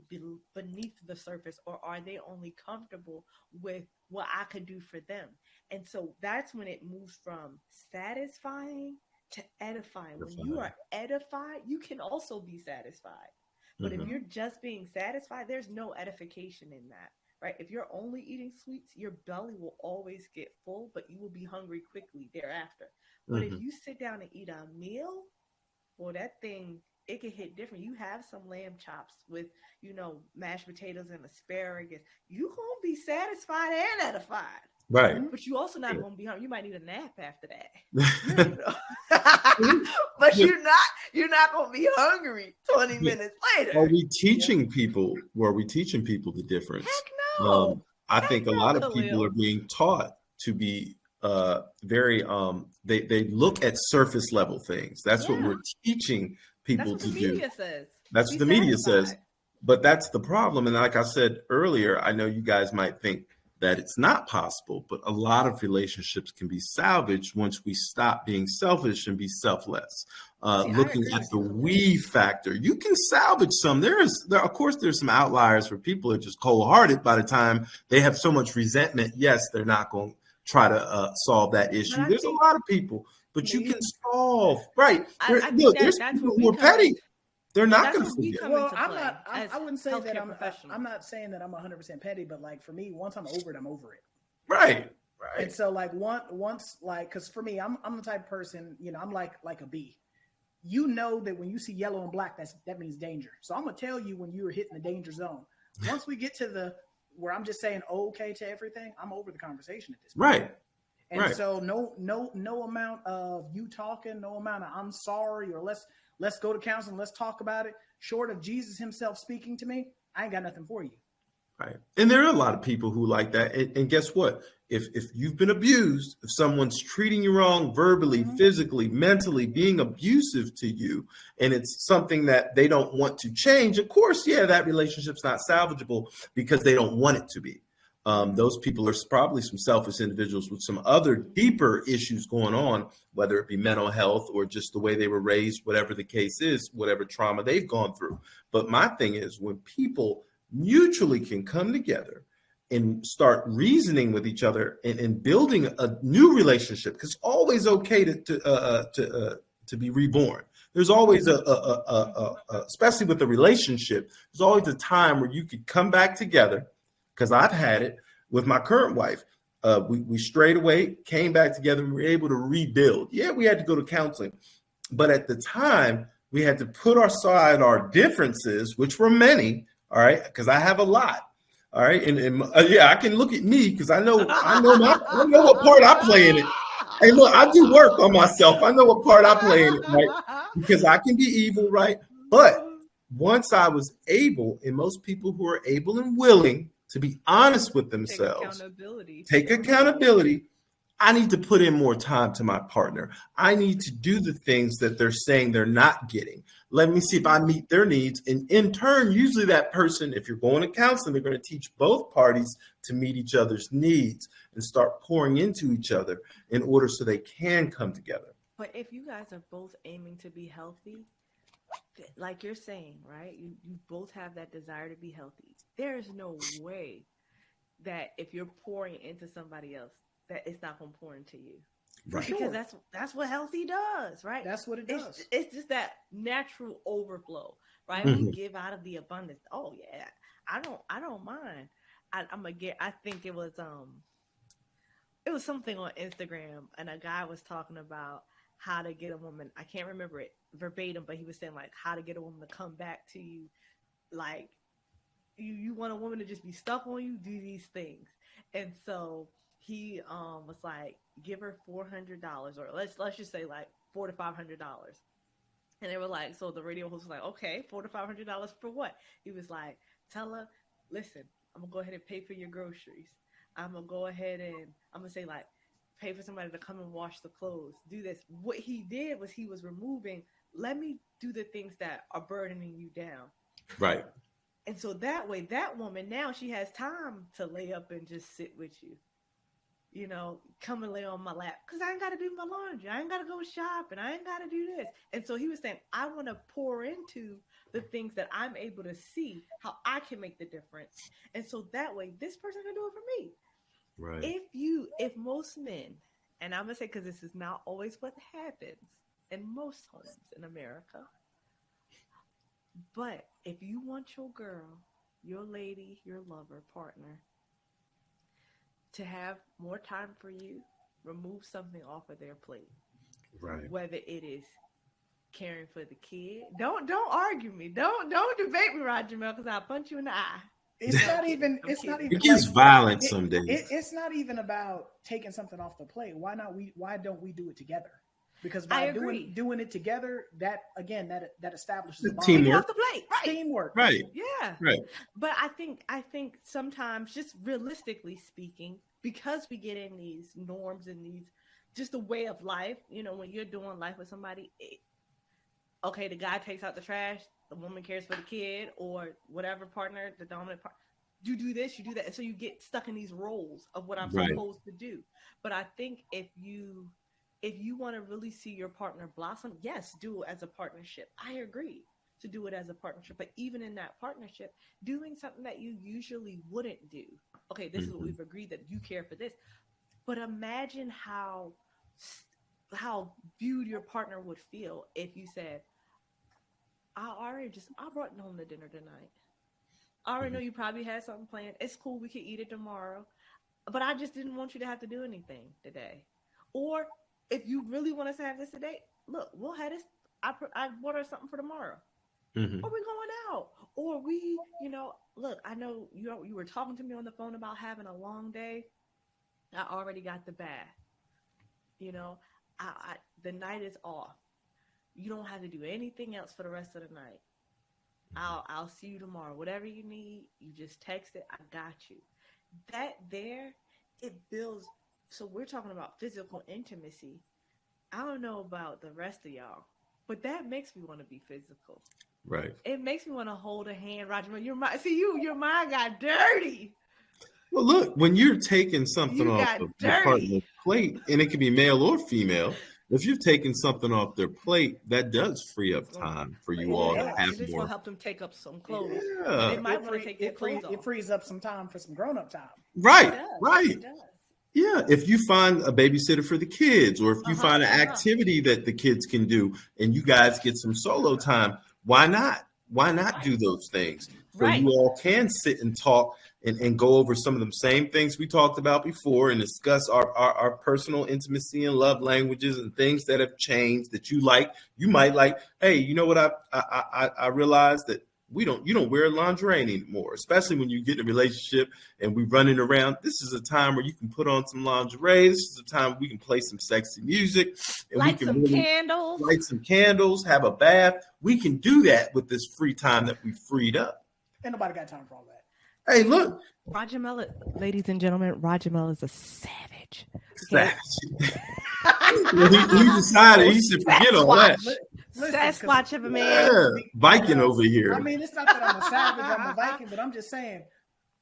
B: beneath the surface, or are they only comfortable with what I could do for them? And so that's when it moves from satisfying to edifying. When you are edified, you can also be satisfied. But if
C: Mhm.
B: you're just being satisfied, there's no edification in that, right? If you're only eating sweets, your belly will always get full, but you will be hungry quickly thereafter. But if
C: Mhm.
B: you sit down and eat a meal, well, that thing, it can hit different. You have some lamb chops with, mashed potatoes and asparagus. You gonna be satisfied and edified.
C: Right.
A: Mhm.
B: But you also not
C: Sure.
B: gonna be hungry. You might need a nap after that. But you're not gonna be hungry 20 minutes later.
C: Are we teaching people? Were we teaching people the difference?
B: Heck no.
C: I
B: Heck
C: think a
B: no,
C: lot of people
B: Khalil.
C: are being taught to be very. They look at surface level things. That's what
B: Yeah.
C: we're teaching
B: That's
C: people
B: what
C: to
B: the
C: do.
B: media says.
C: That's
B: Be
C: what the media says.
B: satisfied.
C: But that's the problem. And like I said earlier, I know you guys might think that it's not possible, but a lot of relationships can be salvaged once we stop being selfish and be selfless.
B: See, I
C: Looking
B: agree
C: at
B: with
C: the
B: you, Khalil.
C: we factor, you can salvage some. Of course, there's some outliers where people are just cold hearted by the time they have so much resentment. Yes, they're not going to try to solve that
B: But
C: issue.
B: I
C: There's a
B: think
C: lot of people, but you can solve. Right.
B: I think
C: Look, there's
B: that's where
C: people
B: we
C: who are
B: come
C: petty.
B: in.
C: They're
B: Yeah,
C: not
B: that's
C: going to
B: where we
C: forget.
B: come
A: Well,
B: into play as
A: I wouldn't say that
B: healthcare
A: I'm
B: professionals.
A: not saying that I'm 100% petty, but like for me, once I'm over it, I'm over it.
C: Right.
A: And so like once like, cause for me, I'm the type of person, I'm like a bee. You know that when you see yellow and black, that means danger. So I'm gonna tell you when you're hitting the danger zone. Once we get to where I'm just saying okay to everything, I'm over the conversation at this point.
C: Right.
A: And
C: Right.
A: so no amount of you talking, no amount of I'm sorry or let's go to counseling, let's talk about it. Short of Jesus himself speaking to me, I ain't got nothing for you.
C: Right. And there are a lot of people who like that. And guess what? If you've been abused, if someone's treating you wrong verbally,
A: Mhm.
C: physically, mentally, being abusive to you, and it's something that they don't want to change, of course, yeah, that relationship's not salvageable because they don't want it to be. Those people are probably some selfish individuals with some other deeper issues going on, whether it be mental health or just the way they were raised, whatever the case is, whatever trauma they've gone through. But my thing is when people mutually can come together and start reasoning with each other and building a new relationship, because it's always okay to be reborn. There's always especially with a relationship, there's always a time where you could come back together. Because I've had it with my current wife. We strayed away, came back together, and we were able to rebuild. Yeah, we had to go to counseling, but at the time we had to put aside our differences, which were many. All right, because I have a lot. All right, and yeah, I can look at me because I know what part I play in it. Hey, look, I do work on myself. I know what part I play in it, right? Because I can be evil, right? But once I was able, and most people who are able and willing to be honest with themselves, take accountability. I need to put in more time to my partner. I need to do the things that they're saying they're not getting. Let me see if I meet their needs. And in turn, usually that person, if you're going to counseling, they're going to teach both parties to meet each other's needs and start pouring into each other in order so they can come together.
B: But if you guys are both aiming to be healthy, like you're saying, right? You both have that desire to be healthy. There is no way that if you're pouring into somebody else, that it's not going to pour into you.
C: Right.
B: Because that's what healthy does, right?
A: That's what it does.
B: It's just that natural overflow, right?
C: Mhm.
B: We give out of the abundance. Oh yeah, I don't mind. I think it was something on Instagram, and a guy was talking about how to get a woman. I can't remember it verbatim, but he was saying like how to get a woman to come back to you. Like you want a woman to just be stuck on you, do these things. And so he was like, give her $400, or let's just say like $400 to $500. And they were like, so the radio host was like, okay, $400 to $500 for what? He was like, tell her, listen, I'm gonna go ahead and pay for your groceries. I'm gonna go ahead and I'm gonna say like, pay for somebody to come and wash the clothes, do this. What he did was he was removing, let me do the things that are burdening you down.
C: Right.
B: And so that way, that woman, now she has time to lay up and just sit with you. You know, come and lay on my lap. Because I ain't got to do my laundry. I ain't got to go shopping. I ain't got to do this. And so he was saying, I want to pour into the things that I'm able to see, how I can make the difference. And so that way, this person can do it for me.
C: Right.
B: If most men, and I'm going to say, because this is not always what happens in most homes in America, but if you want your girl, your lady, your lover, partner, to have more time for you, remove something off of their plate.
C: Right.
B: Whether it is caring for the kid. Don't argue me. Don't debate me, Roger Mel, because I'll punch you in the eye.
A: It's not even. It's not even.
C: It gets
A: like,
C: violent some days.
A: It's not even about taking something off the plate. Why don't we do it together? Because
B: I
A: by
B: agree.
A: doing it together, that establishes a bond.
C: Teamwork.
B: Off the plate, right?
A: Teamwork.
C: Right.
B: Yeah.
C: Right.
B: But I think sometimes, just realistically speaking, because we get in these norms and these just a way of life, you know, when you're doing life with somebody, okay, the guy takes out the trash, the woman cares for the kid, or whatever partner, the dominant partner. You do this, you do that, and so you get stuck in these roles of what I'm
C: Right.
B: supposed to do. But I think if you want to really see your partner blossom, yes, do it as a partnership. I agree to do it as a partnership. But even in that partnership, doing something that you usually wouldn't do. Okay, this is what we've agreed that you care for this. But imagine how viewed your partner would feel if you said, I brought home the dinner tonight. I already know you probably had something planned. It's cool. We can eat it tomorrow. But I just didn't want you to have to do anything today. Or if you really want us to have this today, look, we'll have this. I bought her something for tomorrow.
C: Mm-hmm.
B: Or we're going out. Or we, look, I know you were talking to me on the phone about having a long day. I already got the bath. The night is off. You don't have to do anything else for the rest of the night. I'll see you tomorrow. Whatever you need, you just text it. I got you. That there, it builds. So we're talking about physical intimacy. I don't know about the rest of y'all, but that makes me want to be physical.
C: Right.
B: It makes me want to hold a hand, Roger. Your mind got dirty.
C: Well, look, when you're taking something off of your partner's plate, and it can be male or female, if you're taking something off their plate, that does free up time for you all to have
B: This
C: more.
B: will help them take up some clothes.
C: Yeah.
B: They might want to take their clothes off.
A: It frees up some time for some grown-up time.
C: Right,
B: It does.
C: right.
B: It does.
C: Yeah, if you find a babysitter for the kids, or if you find an activity that the kids can do, and you guys get some solo time, why not? Why not do those things? So you all can sit and talk and go over some of the same things we talked about before and discuss our personal intimacy and love languages and things that have changed that you like. You might like, hey, you know what? I realized that you don't wear lingerie anymore, especially when you get in a relationship and we running around. This is a time where you can put on some lingerie. This is a time we can play some sexy music and
B: light
C: we can
B: candles.
C: Light some candles, have a bath. We can do that with this free time that we freed up.
A: Ain't nobody got time for all that.
C: Hey, look.
B: Roger Mel, ladies and gentlemen, Roger Mel is a savage.
C: Savage. he decided he should forget all that.
B: Sasquatch of a man.
C: Yeah, Viking over here.
A: I mean, it's not that I'm a savage, I'm a Viking, but I'm just saying,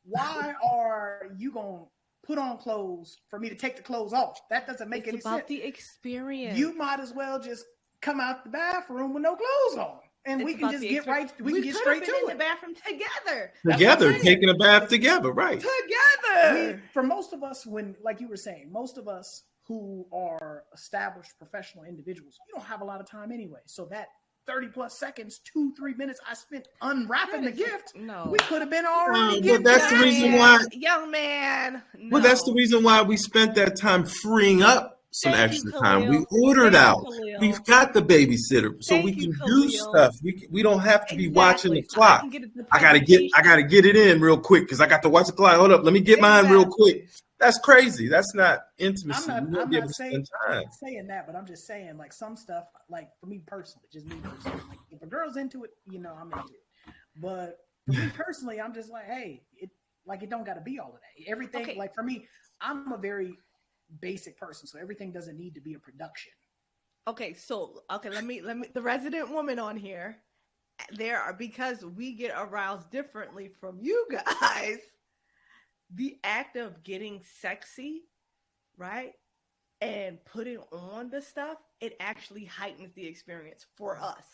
A: why are you going to put on clothes for me to take the clothes off. That doesn't make any
B: It's about
A: sense.
B: the experience.
A: You might as well just come out the bathroom with no clothes on, and
B: It's
A: we can
B: about
A: just
B: the
A: get
B: experience.
A: right. We can get
B: could
A: straight
B: have
A: to
B: been in
A: it.
B: the bathroom together.
C: Together, taking a bath together, right?
B: Together.
A: For most of us, when, like you were saying, most of us who are established professional individuals, you don't have a lot of time anyway. So that 30 plus seconds, 2-3 minutes I spent unwrapping the gift,
B: No.
A: we could have been already
C: But
A: getting
C: that's the
A: back.
C: reason why.
B: Young man. No.
C: Well, that's the reason why we spent that time freeing up some
B: Thank you,
C: extra time. We
B: Khalil.
C: ordered
B: Thank you,
C: out.
B: Khalil.
C: We've got the babysitter, so
B: Thank
C: we
B: you,
C: can do
B: Khalil.
C: stuff. We don't have to be watching the
B: Exactly. So I
C: clock.
B: can get it the
C: I gotta get it in real quick because I got to watch the clock. Hold up, let me get mine real quick. That's crazy. That's not intimacy.
A: I'm
C: You won't be able to
A: saying
C: spend time.
A: that, but I'm just saying, like, some stuff, like, for me personally, just me personally, like, if a girl's into it, I'm into it. But for me personally, I'm just like, hey, it don't got to be all of that. Everything,
B: Okay.
A: like, for me, I'm a very basic person, so everything doesn't need to be a production.
B: Okay, so let me the resident woman on here. Because we get aroused differently from you guys. The act of getting sexy, right, and putting on the stuff, it actually heightens the experience for us.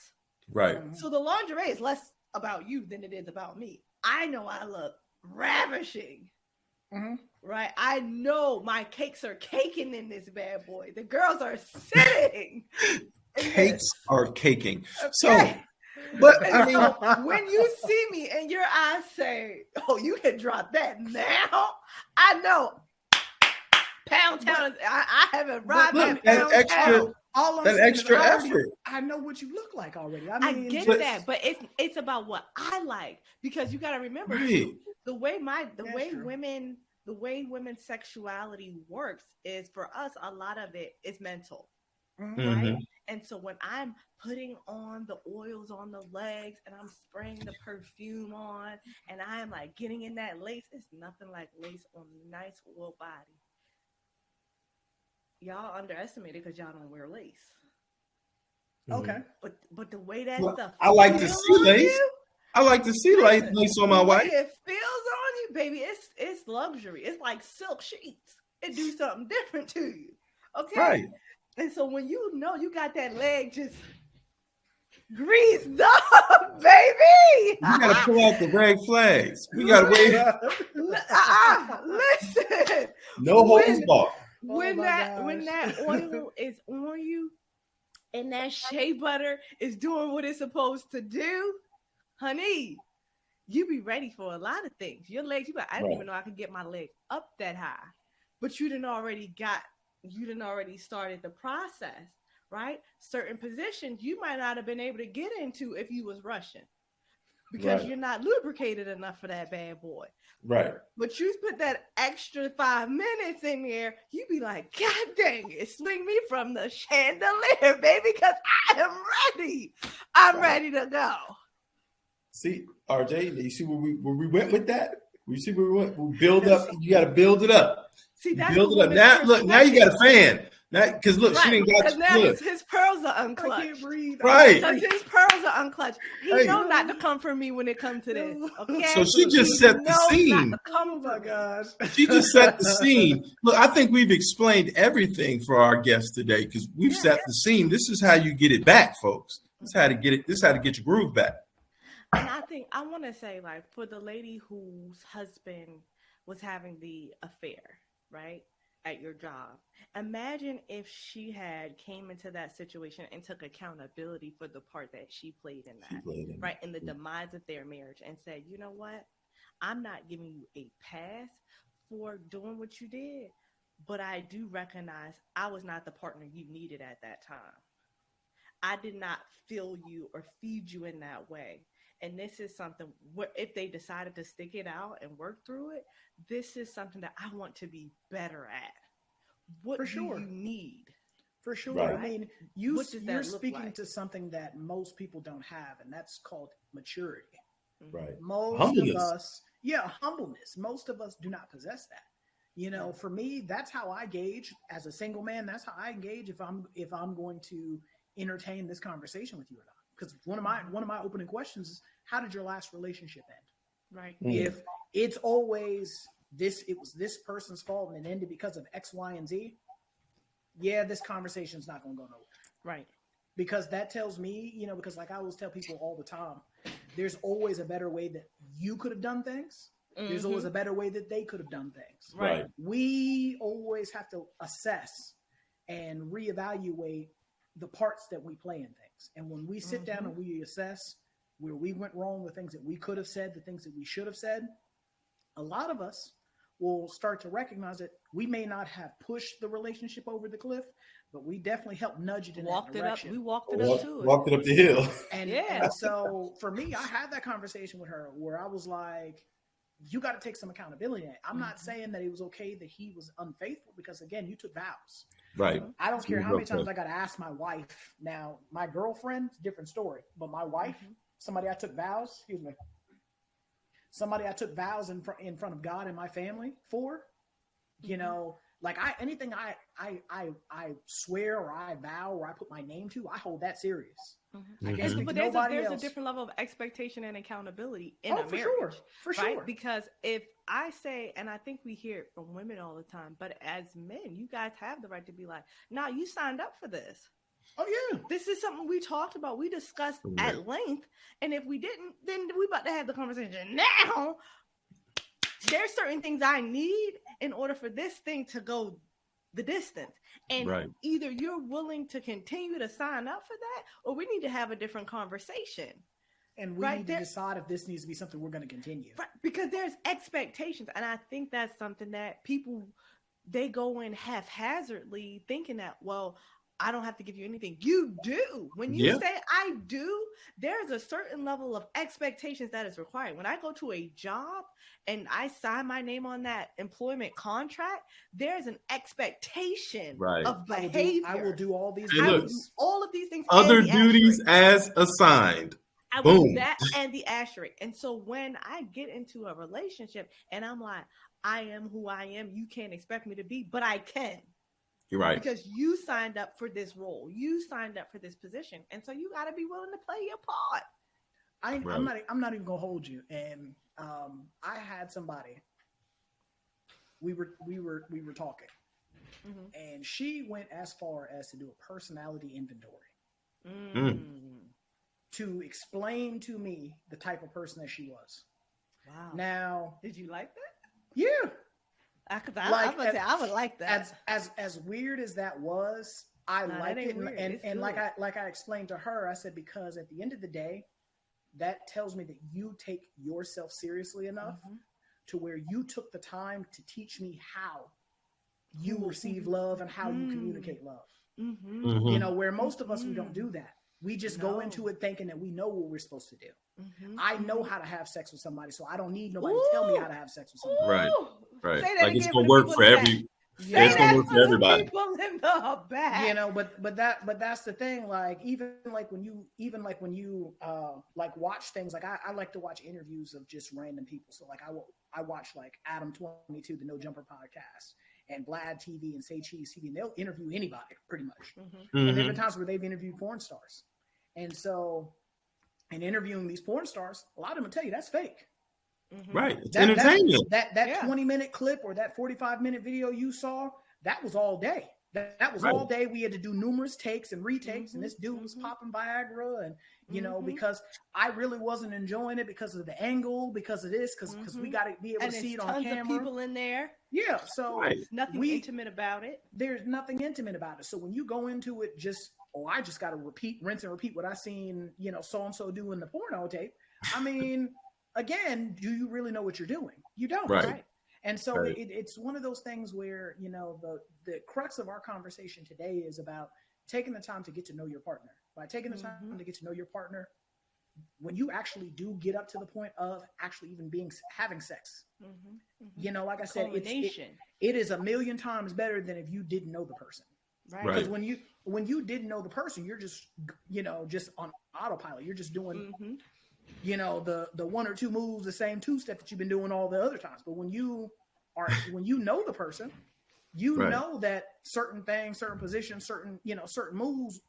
C: Right.
B: So the lingerie is less about you than it is about me. I know I look ravishing.
A: Mm-hmm.
B: Right? I know my cakes are caking in this bad boy. The girls are sitting.
C: Cakes are caking.
B: Okay.
C: So, but I
B: And
C: mean,
B: so when you see me and your eyes say, "Oh, you can drop that now," I know. Pound town. I haven't robbed
C: look,
B: that pound
C: that extra,
B: town.
A: All I'm
C: that
A: saying is
C: extra
A: I already-
C: effort.
A: I know what you look like already.
B: I
A: mean,
B: get
C: but-
B: that, but it's about what I like, because you got to remember
C: Right.
B: too, the way
A: Sure.
B: women's sexuality works is, for us, a lot of it is mental.
A: Mhm.
C: Mhm.
B: Right? And so when I'm putting on the oils on the legs and I'm spraying the perfume on and I am like getting in that lace, it's nothing like lace on a nice oil body. Y'all underestimate it because y'all don't wear lace.
A: Okay.
B: But the way that
C: Well,
B: stuff
C: I like to
B: feels
C: see
B: on
C: lace.
B: you,
C: I like to see lace on my
B: the way
C: wife.
B: it feels on you, baby, it's luxury. It's like silk sheets. It do something different to you. Okay.
C: Right.
B: And so when you know you got that leg just greased up, baby.
C: You gotta pull out the red flags. We gotta wait.
B: Listen.
C: No holds barred.
B: When
A: my
B: that oil is on you and that shea butter is doing what it's supposed to do, honey, you be ready for a lot of things. Your legs, you be like, I didn't even know I could get my leg up that high. But you didn't already started the process, right? Certain positions you might not have been able to get into if you was rushing, because
C: Right.
B: you're not lubricated enough for that bad boy.
C: Right.
B: But you put that extra 5 minutes in there, you be like, God dang it, swing me from the chandelier, baby, because I am ready. I'm ready to go.
C: See, RJ, you see where we went with that? We see where we went. We build up. You got to build it up.
B: See,
C: You
B: that's
C: build
B: the
C: it up.
B: woman's
C: Now, look. Now you got a fan. Now, because look, she
B: Right,
C: didn't
B: because
C: got
B: now
C: look.
B: his pearls are
A: I can't
B: unclutched.
A: breathe.
C: Right.
B: Because his pearls are unclutched. He
C: Hey.
B: know not to come for me when it comes to this. Okay.
C: So she just set the
B: knows not
C: scene.
B: to come
A: Oh
B: for
A: my
B: me.
A: gosh.
C: She just set the scene. Look, I think we've explained everything for our guests today because we've set the scene. This is how you get it back, folks. This is how to get it. This is how to get your groove back.
B: And I think I want to say, like, for the lady whose husband was having the affair, right, at your job, imagine if she had came into that situation and took accountability for the part that she played in that, right, in the demise of their marriage, and said, you know what, I'm not giving you a pass for doing what you did, but I do recognize I was not the partner you needed at that time. I did not fill you or feed you in that way. And this is something where, if they decided to stick it out and work through it, this is something that I want to be better at. What
A: For
B: do
A: sure.
B: you need?
A: For sure.
C: Right.
A: I mean,
B: What does that
A: you're
B: look
A: speaking
B: like?
A: to something that most people don't have, and that's called maturity.
C: Right.
A: Most
C: Humbleness.
A: of us, humbleness. Most of us do not possess that. You know, for me, that's how I gauge as a single man. That's how I gauge if I'm going to entertain this conversation with you or not. Because one of my opening questions is, how did your last relationship end?
B: Right.
C: Mm.
A: If it's always it was this person's fault and it ended because of X, Y, and Z, yeah, this conversation is not going to go nowhere.
B: Right.
A: Because that tells me, because like I always tell people all the time, there's always a better way that you could have done things. There's always a better way that they could have done things.
C: Right.
A: We always have to assess and reevaluate the parts that we play in things. And when we sit down and we assess where we went wrong, the things that we could have said, the things that we should have said, a lot of us will start to recognize that we may not have pushed the relationship over the cliff, but we definitely helped nudge it in that direction.
B: We walked it up too.
C: Walked it up the hill.
A: And so for me, I had that conversation with her where I was like, you got to take some accountability. I'm not saying that it was okay that he was unfaithful, because again, you took vows.
C: Right.
A: I don't care how many times I got to ask my wife. Now, my girlfriend, different story, but my wife, somebody I took vows in front of God and my family for, like anything I swear or I vow or I put my name to, I hold that serious. I can't speak
B: But
A: to nobody
B: there's
A: else.
B: a different level of expectation and accountability in a
A: for
B: marriage.
A: For
B: right?
A: sure.
B: Because if I say, and I think we hear it from women all the time, but as men, you guys have the right to be like, nah, you signed up for this.
A: Oh yeah.
B: This is something we talked about. We discussed at length. And if we didn't, then we about to have the conversation now. There's certain things I need in order for this thing to go the distance. And either you're willing to continue to sign up for that, or we need to have a different conversation.
A: And we need to decide if this needs to be something we're going to continue.
B: Right, because there's expectations. And I think that's something that people, they go in haphazardly thinking that, well, I don't have to give you anything. You do. When you say I do, there's a certain level of expectations that is required. When I go to a job and I sign my name on that employment contract, there's an expectation of behavior.
A: I will do all these
C: things.
B: All of these things.
C: Other duties as assigned.
B: I will do that and the asterisk. And so when I get into a relationship and I'm like, I am who I am, you can't expect me to be, but I can.
C: You're right.
B: Because you signed up for this role. You signed up for this position. And so you got to be willing to play your part.
A: I'm not even going to hold you. And I had somebody, we were talking, and she went as far as to do a personality inventory to explain to me the type of person that she was.
B: Wow.
A: Now,
B: did you like that?
A: Yeah.
B: I would like that.
A: As weird as that was, I liked it, and like I explained to her, I said, because at the end of the day, that tells me that you take yourself seriously enough to where you took the time to teach me how you receive love and how you communicate love. Where most of us, we don't do that. We just go into it thinking that we know what we're supposed to do. I know how to have sex with somebody, so I don't need nobody to tell me how to have sex with somebody.
C: Right. Like it's gonna work for every. It's gonna work for everybody.
B: People in the back.
A: But that's the thing. Like even when you watch things, like I like to watch interviews of just random people. So like I watch like Adam 22, the No Jumper podcast, and Vlad TV and Say Cheese TV, and they'll interview anybody pretty much. And there have been times where they've interviewed porn stars, and so in interviewing these porn stars, a lot of them will tell you that's fake.
C: Right. It's entertainment.
A: That 20-minute clip or that 45-minute video you saw, that was all day. That was all day. We had to do numerous takes and retakes, and this dude was popping Viagra, and because I really wasn't enjoying it because of the angle, because of this, because we got to be able to see it on camera.
B: Tons of people in there.
A: Yeah, so
B: nothing intimate about it.
A: There's nothing intimate about it. So when you go into it, I just got to rinse and repeat what I seen, so and so do in the porno tape. I mean. Again, do you really know what you're doing? You don't, right? And so it's one of those things where, the crux of our conversation today is about taking the time to get to know your partner. By taking the time to get to know your partner, when you actually do get up to the point of actually even having sex, like I said, it is a million times better than if you didn't know the person. Right. Because when you didn't know the person, you're just, just on autopilot. You're just doing the one or two moves, the same two-step that you've been doing all the other times. But when you know the person, know that certain things, certain positions, certain moves,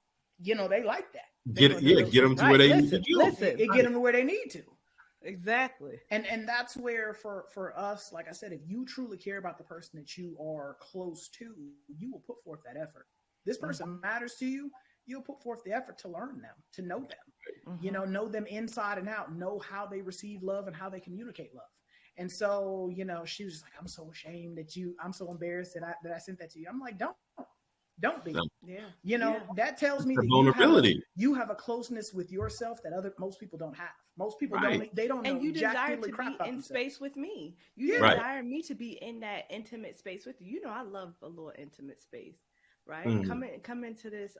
A: they like that.
C: Get them to where they need to go.
A: Get them to where they need to.
B: Exactly.
A: And that's where for us, like I said, if you truly care about the person that you are close to, you will put forth that effort. This person matters to you. You'll put forth the effort to learn them, to know them, know them inside and out, know how they receive love and how they communicate love. And so, she was like, I'm so ashamed I'm so embarrassed that I sent that to you. I'm like, don't be.
C: No.
B: Yeah.
A: That tells me
C: The
A: that
C: vulnerability.
A: you have a closeness with yourself that most people don't have. Most people
C: Right.
A: don't know.
B: And you
A: jack
B: desire
A: diddly
B: to
A: crap
B: be
A: about
B: in
A: themselves.
B: space with me. You
C: Right.
B: desire me to be in that intimate space with you. I love a little intimate space, right? Come into this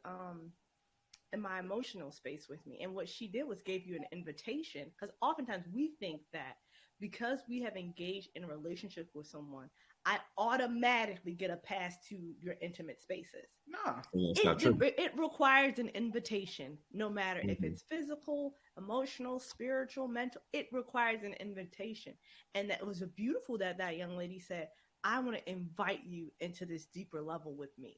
B: in my emotional space with me. And what she did was gave you an invitation, because oftentimes we think that because we have engaged in a relationship with someone, I automatically get a pass to your intimate spaces.
A: No.
C: It's not true.
B: It requires an invitation, no matter if it's physical, emotional, spiritual, mental. It requires an invitation. And that was beautiful that young lady said, I want to invite you into this deeper level with me.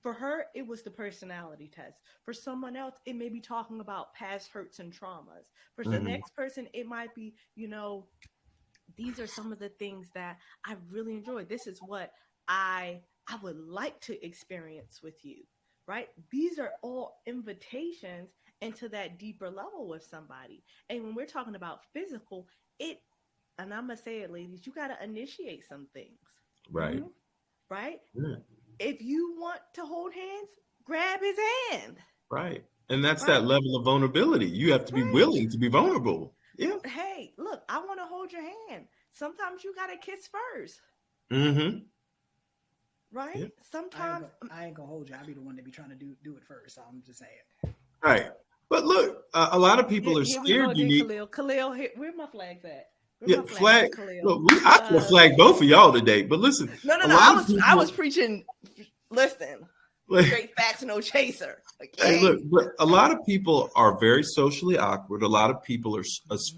B: For her, it was the personality test. For someone else, it may be talking about past hurts and traumas. For the next person, it might be, these are some of the things that I really enjoy. This is what I would like to experience with you, right? These are all invitations into that deeper level with somebody. And when we're talking about physical, and I'm going to say it, ladies, you got to initiate some things.
C: Right.
B: Right?
C: Yeah.
B: If you want to hold hands, grab his hand.
C: Right. And that's that level of vulnerability. You have to be willing to be vulnerable. Yeah.
B: Hey, look, I want to hold your hand. Sometimes you got to kiss first. Right?
C: Yeah.
B: Sometimes
A: I ain't gonna hold you. I'll be the one that be trying to do it first. So I'm just saying.
C: Right. But look, a lot of people are scared.
B: Khalil, where my flags at?
C: Flag. Look, I should flag both of y'all today. But listen.
B: No. I was preaching. Listen. Straight facts, no chaser. Okay?
C: Hey, look, but a lot of people are very socially awkward. A lot of people are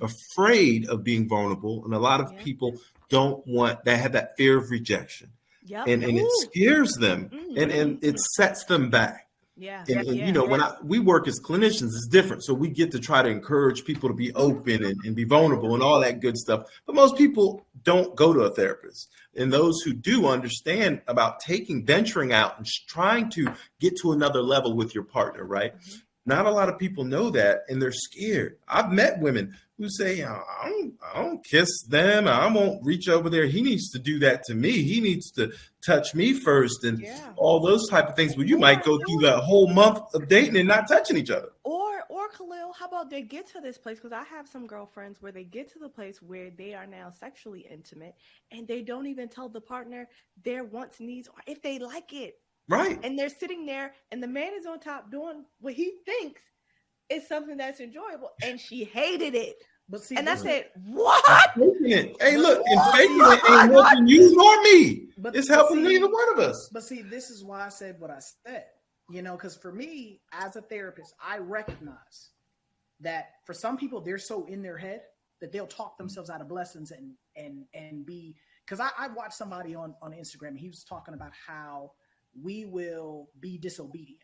C: afraid of being vulnerable, and a lot of people they have that fear of rejection, and it scares them, and it sets them back. When we work as clinicians, it's different. So we get to try to encourage people to be open and be vulnerable and all that good stuff. But most people don't go to a therapist. And those who do understand about venturing out and trying to get to another level with your partner, right? Not a lot of people know that, and they're scared. I've met women who say, I don't kiss them. I won't reach over there. He needs to do that to me. He needs to touch me first, and all those type of things. Well, you might go through that whole month of dating and not touching each other.
B: Or Khalil, how about they get to this place? Because I have some girlfriends where they get to the place where they are now sexually intimate, and they don't even tell the partner their wants, needs, or if they like it.
C: Right.
B: And they're sitting there, and the man is on top doing what he thinks is something that's enjoyable, and she hated it.
A: But see,
B: and I said, "What?
C: Hey, look, and faking it ain't helping you nor me. It's helping neither one of us."
A: But see, this is why I said what I said. Because for me, as a therapist, I recognize that for some people, they're so in their head that they'll talk themselves out of blessings and be. Because I watched somebody on Instagram, and he was talking about how we will be disobedient.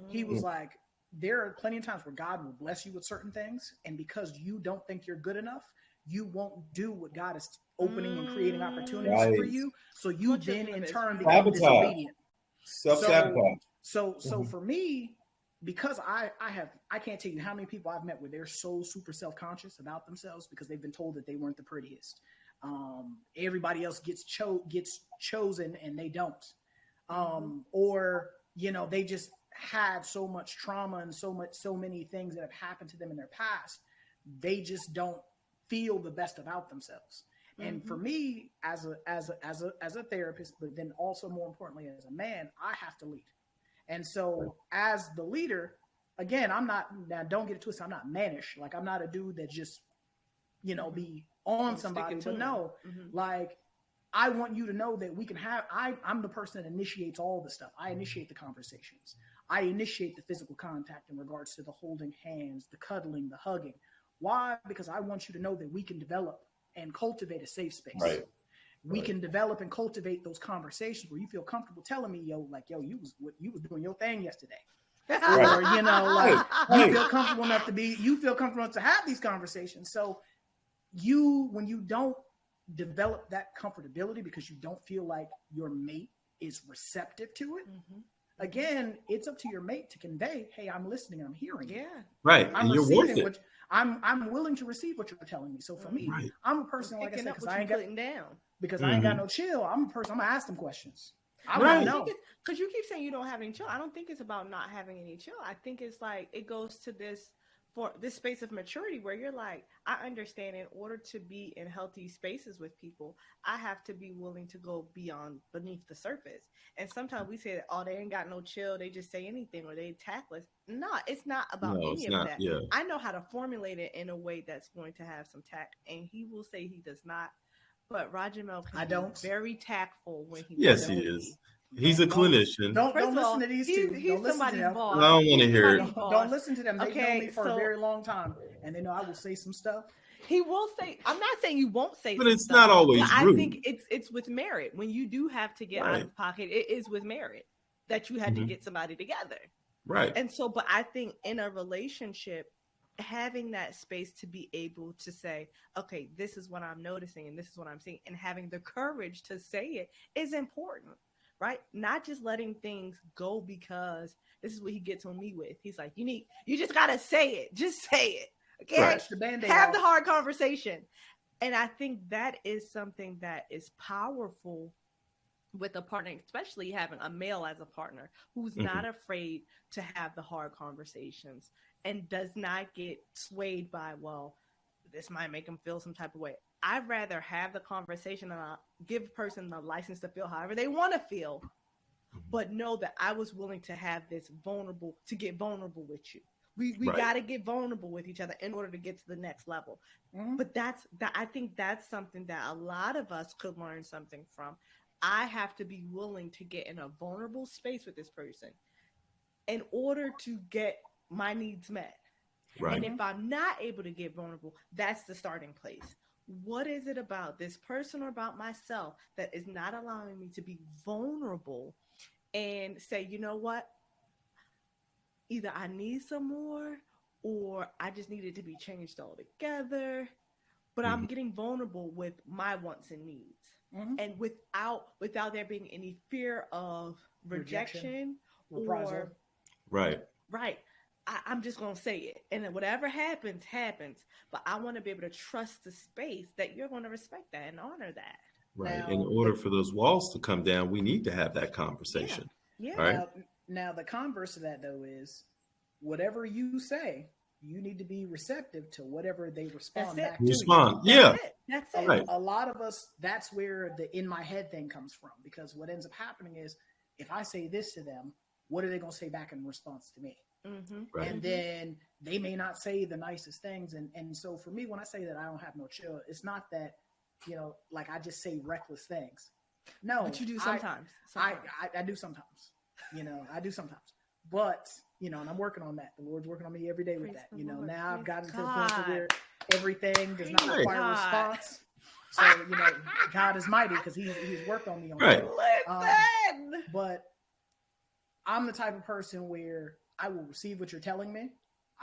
A: He was like, there are plenty of times where God will bless you with certain things, and because you don't think you're good enough, you won't do what God is opening and creating opportunities for you. So you then in turn become disobedient.
C: Self-sabotage.
A: So for me, because I can't tell you how many people I've met where they're so super self-conscious about themselves because they've been told that they weren't the prettiest. Everybody else gets chosen and they don't. Or they just had so much trauma and so many things that have happened to them in their past, they just don't feel the best about themselves. And for me, as a therapist, but then also more importantly as a man, I have to lead. And so as the leader, again, don't get it twisted, I'm not mannish. Like, I'm not a dude that just be on somebody, but no, like, I want you to know that we can I'm the person that initiates all the stuff. I initiate the conversations. I initiate the physical contact in regards to the holding hands, the cuddling, the hugging. Why? Because I want you to know that we can develop and cultivate a safe space.
C: Right.
A: We can develop and cultivate those conversations where you feel comfortable telling me, you was doing your thing yesterday. Or, you feel comfortable enough to have these conversations. So when you don't develop that comfortability because you don't feel like your mate is receptive to it, again, it's up to your mate to convey, hey, I'm listening, I'm hearing you.
B: Yeah.
C: Right.
A: I'm
C: And you're worth
A: receiving
C: it.
A: I'm willing to receive what you're telling me. So for me,
C: Right.
A: I'm a person, like I
B: Picking
A: said,
B: up
A: because
B: what
A: I
B: you
A: ain't got
B: putting down.
A: I ain't got no chill. I'm a person, I'm gonna ask them questions. I
C: Right.
A: want to know.
B: Because you keep saying you don't have any chill. I don't think it's about not having any chill. I think it's like it goes to this space of maturity where you're like, I understand in order to be in healthy spaces with people, I have to be willing to go beyond beneath the surface. And sometimes we say that, oh, they ain't got no chill, they just say anything or they tactless. No, it's not about
C: No,
B: any
C: it's
B: of
C: not.
B: that.
C: Yeah.
B: I know how to formulate it in a way that's going to have some tact, and he will say he does not. But Roger Mel can be very tactful when he
C: Yes,
B: wants
C: he
B: to
C: is.
B: be.
C: He's a clinician.
A: Don't
B: First of
A: listen
B: all,
A: to these
B: he's
A: two.
B: he's
A: Don't listen to
B: somebody's
A: them.
B: boss.
C: I don't wanna
B: He's
C: hear it.
B: somebody's boss.
A: Don't listen to them. They've
B: Okay,
A: known me for
B: so-
A: a very long time, and they know I will say some stuff.
B: He will say. I'm not saying you won't say,
C: But
B: some
C: it's
B: stuff,
C: not always
B: but I
C: rude.
B: think it's with merit. When you do have to get out
C: Right.
B: of pocket, it is with merit that you had to
C: Mhm.
B: get somebody together.
C: Right.
B: And so, but I think in a relationship, having that space to be able to say, okay, this is what I'm noticing and this is what I'm seeing, and having the courage to say it is important, right? Not just letting things go because this is what he gets on me with. He's like, you just got to say it. Just say it. Okay.
C: Right.
A: The Band-Aid
B: Have
A: off.
B: the hard conversation. And I think that is something that is powerful with a partner, especially having a male as a partner who's not afraid to have the hard conversations and does not get swayed by, well, this might make him feel some type of way. I'd rather have the conversation and I'll give a person the license to feel however they want to feel, but know that I was willing to have this get vulnerable with you. We
C: Right.
B: got to get vulnerable with each other in order to get to the next level. But I think that's something that a lot of us could learn something from. I have to be willing to get in a vulnerable space with this person in order to get my needs met.
C: Right.
B: And if I'm not able to get vulnerable, that's the starting place. What is it about this person or about myself that is not allowing me to be vulnerable and say, you know what? Either I need some more or I just need it to be changed altogether. But I'm getting vulnerable with my wants and needs. And without there being any fear of rejection
A: reprisal.
B: or
C: Right.
B: I'm just gonna say it, and then whatever happens. But I want to be able to trust the space that you're going to respect that and honor that.
C: Right.
A: Now,
C: in order for those walls to come down, we need to have that conversation.
B: Yeah.
C: Right.
A: Now, the converse of that, though, is whatever you say, you need to be receptive to whatever they respond
B: That's it.
A: back to you.
C: Respond. Yeah.
B: That's it.
C: Right.
A: A lot of us, that's where the in my head thing comes from, because what ends up happening is if I say this to them, what are they going to say back in response to me?
C: Right.
A: And then they may not say the nicest things. And so for me, when I say that I don't have no chill, it's not that, like I just say reckless things. No,
B: But you do sometimes.
A: I do sometimes. I do sometimes. But, and I'm working on that. The Lord's working on me every day with
B: Praise
A: that.
B: the Lord.
A: Now I've
B: Praise
A: gotten to the point to
B: God.
A: where everything does not
B: Praise
A: require a
B: God.
A: response. So, God is mighty because he's worked on me on
C: Right.
A: that.
B: Listen.
A: But I'm the type of person where I will receive what you're telling me.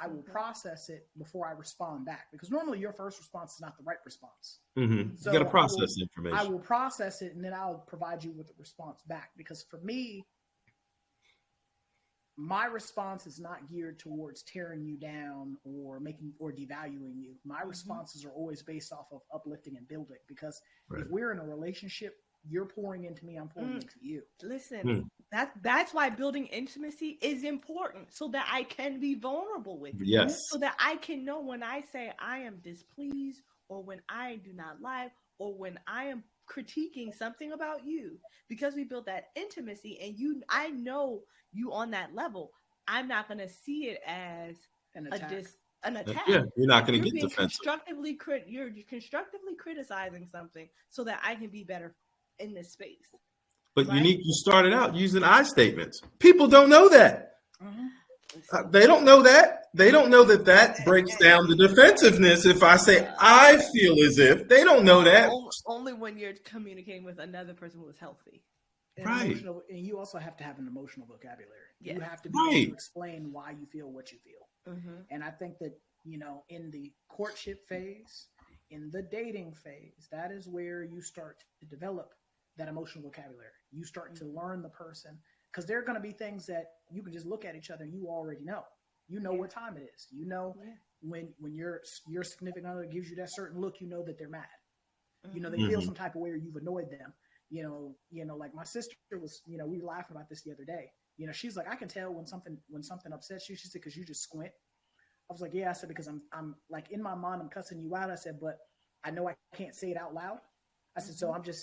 A: I will process it before I respond back, because normally your first response is not the right response.
C: You
A: So
C: got to
A: I
C: process
A: will-
C: information.
A: I will process it and then I'll provide you with a response back, because for me, my response is not geared towards tearing you down or devaluing you. My responses are always based off of uplifting and building, because
C: Right.
A: if we're in a relationship, you're pouring into me, I'm pouring into you.
B: Listen, that's why building intimacy is important, so that I can be vulnerable with you.
C: Yes.
B: So that I can know when I say I am displeased, or when I do not like, or when I am critiquing something about you, because we built that intimacy and I know you on that level. I'm not going to see it as
A: An
B: an
A: attack.
B: attack.
C: Yeah. You're not going to
B: You're
C: get
B: being
C: defensive.
B: you're constructively criticizing something so that I can be better in this space.
C: But
B: Right.
C: you started out using I statements. People don't know that.
B: Listen,
C: They don't know that. They don't know that breaks down the defensiveness. If I say I feel as if, they don't know that.
B: only when you're communicating with another person who is healthy.
A: And
C: Right.
A: and you also have to have an emotional vocabulary. You
B: Yes.
A: have to be able
C: Right.
A: to explain why you feel what you feel. And I think that, in the courtship phase, in the dating phase, that is where you start to develop that emotional vocabulary. You start to learn the person, because there are going to be things that you can just look at each other and you already know. You know what time it is. You know when your significant other gives you that certain look, you know that they're mad. You know, they feel some type of way, or you've annoyed them. You know, like my sister was, we were laughing about this the other day. She's like, I can tell when something upsets you. She said, because you just squint. I was like, yeah. I said, because I'm like, in my mind, I'm cussing you out. I said, but I know I can't say it out loud. I said, so I'm just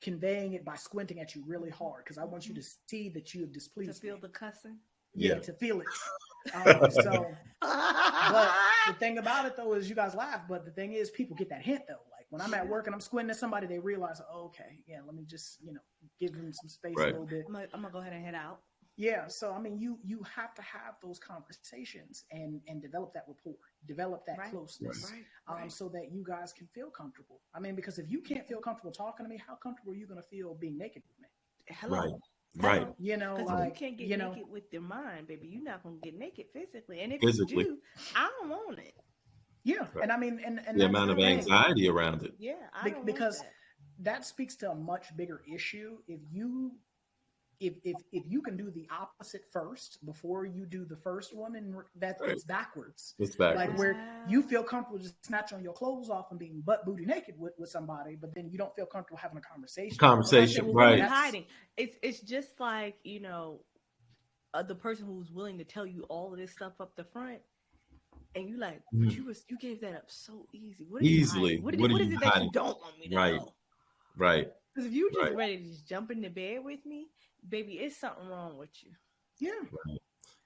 A: conveying it by squinting at you really hard, because I want you to see that you have displeased
B: To feel
A: me.
B: the cussing.
A: Yeah, to feel it. So, but the thing about it though is, you guys laugh, but the thing is, people get that hint though. Like when I'm at work and I'm squinting at somebody, they realize, oh, okay, yeah, let me just, give them some space a little bit.
B: I'm gonna go ahead and head out.
A: Yeah. So, I mean, you have to have those conversations and develop that rapport, develop that closeness, so that you guys can feel comfortable. I mean, because if you can't feel comfortable talking to me, how comfortable are you going to feel being naked with me?
B: Hello.
C: Right.
B: Because
A: Like,
B: you can't get naked with your mind, baby. You're not gonna get naked physically, and if
C: you
B: do, I don't want it.
A: Yeah, and I mean, and
C: the amount of anxiety around it.
B: Yeah, I don't
A: because
B: want
A: that speaks to a much bigger issue. If you can do the opposite first before you do the first one, and it's backwards.
C: It's backwards.
A: Like where you feel comfortable just snatching your clothes off and being butt booty naked with somebody, but then you don't feel comfortable having a conversation.
C: Right?
B: Hiding. It's just like the person who's willing to tell you all of this stuff up the front, and you like, but you gave that up so easy. What
C: Easily.
B: What is it that you don't want me to know?
C: Right.
B: Because if you just ready to just jump into bed with me, baby, it's something wrong with you.
A: Yeah.
C: Right.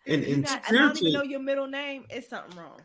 B: And I don't even know your middle name. It's something wrong.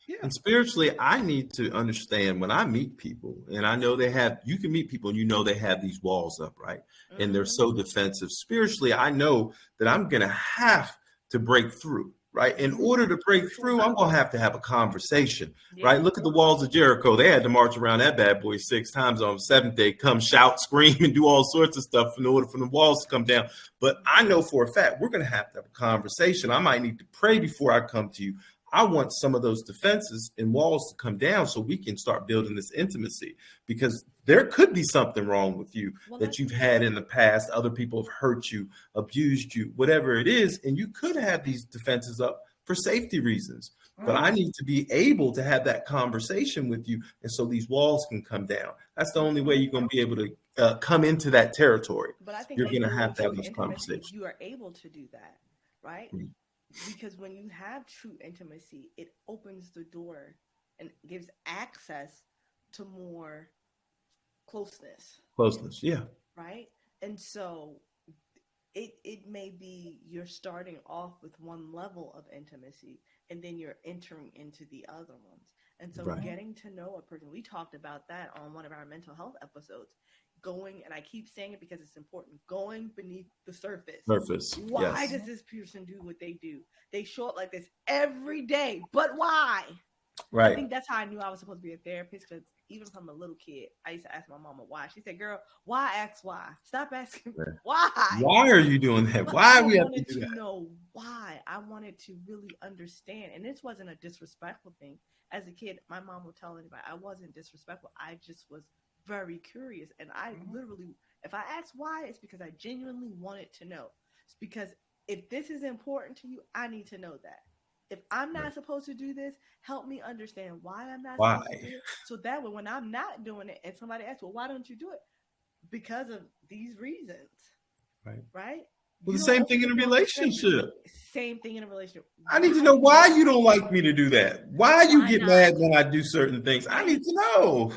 A: Yeah.
C: And spiritually, I need to understand when I meet people, and I know you can meet people and they have these walls up, right? And they're so defensive. Spiritually, I know that I'm going to have to break through, right? In order to break through, I'm going to have a conversation, right? Look at the walls of Jericho. They had to march around that bad boy 6 times on the 7th day, come shout, scream, and do all sorts of stuff in order for the walls to come down. But I know for a fact we're going to have a conversation. I might need to pray before I come to you. I want some of those defenses and walls to come down so we can start building this intimacy, because there could be something wrong with you that you've had in the past. Other people have hurt you, abused you, whatever it is. And you could have these defenses up for safety reasons. But I need to be able to have that conversation with you. And so these walls can come down. That's the only way you're going to be able to come into that territory.
B: But I think
C: you're going to have those conversations.
B: You are able to do that, right? Because when you have true intimacy, it opens the door and gives access to more closeness.
C: Closeness, yeah.
B: Right? And so it may be you're starting off with one level of intimacy and then you're entering into the other ones. And so getting to know a person, we talked about that on one of our mental health episodes. Going, and I keep saying it because it's important, going beneath the surface. Why does this person do what they do? They show up like this every day, but why?
C: Right.
B: I think that's how I knew I was supposed to be a therapist, because even from a little kid, I used to ask my mama why. She said, girl, why ask why? Stop asking why.
C: Why are you doing that? Why we have to do that?
B: I wanted to know why. I wanted to really understand. And this wasn't a disrespectful thing. As a kid, my mom would tell anybody, I wasn't disrespectful. I just was very curious, and I literally, if I ask why, it's because I genuinely wanted to know. It's because if this is important to you, I need to know that. If I'm not supposed to do this, help me understand why I'm not supposed to do it. So that way, when I'm not doing it and somebody asks, well, why don't you do it? Because of these reasons. Right?
C: Well, the same thing in a relationship.
B: Same thing in a relationship.
C: I need to know why you don't like me to do that. Why you get mad when I do certain things. I need to know.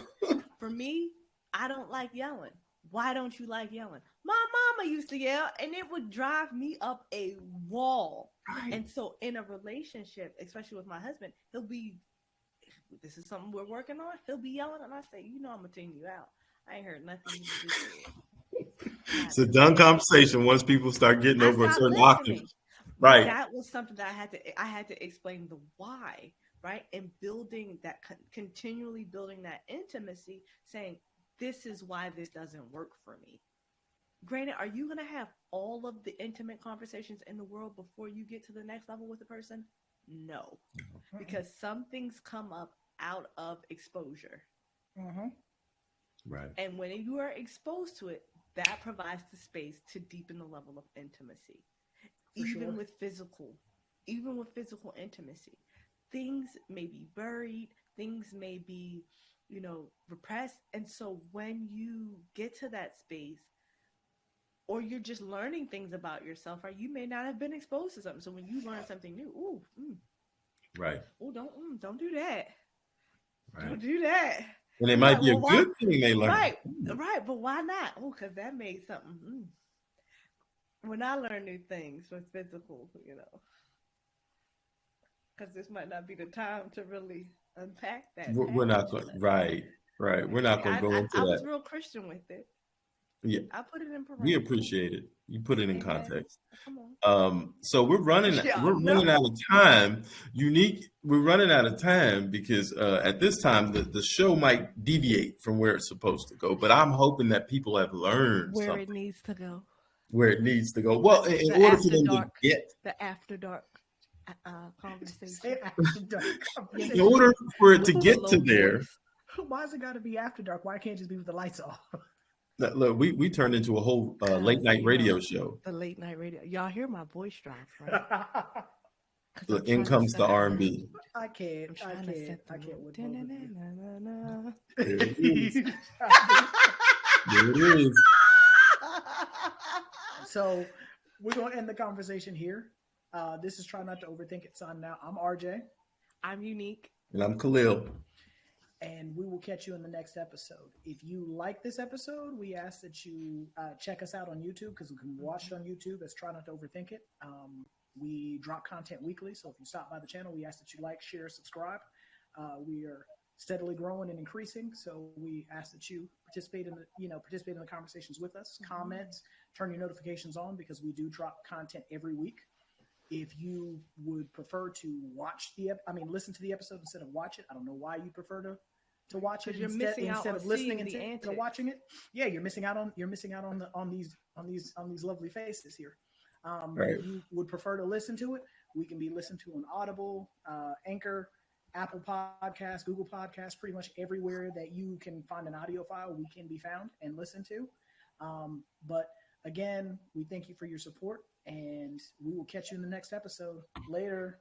B: For me, I don't like yelling. Why don't you like yelling? My mama used to yell, and it would drive me up a wall. Right. And so in a relationship, especially with my husband, this is something we're working on. He'll be yelling, and I say, I'm going to tune you out. I ain't heard nothing you just said.
C: It's a done conversation once people start getting over a certain octave. Right.
B: That was something that I had to explain the why, right? And building that, continually building that intimacy, saying, this is why this doesn't work for me. Granted, are you going to have all of the intimate conversations in the world before you get to the next level with a person? No. Because some things come up out of exposure.
A: Mm-hmm.
C: Right.
B: And when you are exposed to it, that provides the space to deepen the level of intimacy.
A: For
B: even
A: sure.
B: with physical, even with physical intimacy, things may be buried, things may be, repressed. And so when you get to that space, or you're just learning things about yourself, or you may not have been exposed to something. So when you learn something new,
C: Right.
B: don't do that.
C: Right.
B: Don't do that.
C: And it
B: You're
C: might
B: like,
C: be a
B: well, why?
C: good thing they learn.
B: Right, right. But why not? Oh, because that made something. When I learn new things with physical, because this might not be the time to really unpack that.
C: We're not going. Right. Right. We're not going to go into
B: I
C: that.
B: was real Christian with it.
C: Yeah.
B: I put it in parentheses.
C: We appreciate it. You put it in
B: Amen.
C: context.
B: Come on.
C: So we're running out of time. We're running out of time because at this time the show might deviate from where it's supposed to go. But I'm hoping that people have learned
B: Where
C: something.
B: it needs to go.
C: Where it needs to go. Well, in
B: The
C: order
B: after
C: for them
B: dark.
C: to get,
B: The after dark conversation.
A: Say after dark.
C: in order for it to
B: With a
C: get
B: low
C: to there.
B: voice.
A: Why is it got to be after dark? Why can't it just be with the lights off?
C: Look, we turned into a whole late night radio show.
B: The late night radio. Y'all hear my voice drop, right? 'Cause I'm
C: In
B: trying to
C: comes the
B: set
C: R&B.
A: I can't.
B: I'm
A: I
B: trying to
A: can't.
B: set the
A: I can't.
B: mood.
A: With both of you.
B: Da-na-na-na-na-na.
C: There it is. There it is.
A: So we're gonna end the conversation here. This is Try Not to Overthink It, son. Now I'm RJ,
B: I'm unique.
C: And I'm Khalil.
A: and we will catch you in the next episode. If you like this episode, we ask that you check us out on YouTube, because we can watch it on YouTube as Try Not to Overthink It. We drop content weekly, so if you stop by the channel, we ask that you like, share, subscribe. We are steadily growing and increasing, so we ask that you participate in the conversations with us. Comments, turn your notifications on, because we do drop content every week. If you would prefer to listen to the episode instead of watch it, I don't know why you prefer to watch it instead of listening and watching it. Yeah, you're missing out on these lovely faces here.
C: Right.
A: If you would prefer to listen to it, we can be listened to on Audible, Anchor, Apple Podcasts, Google Podcasts, pretty much everywhere that you can find an audio file, we can be found and listened to. But again, we thank you for your support, and we will catch you in the next episode. Later.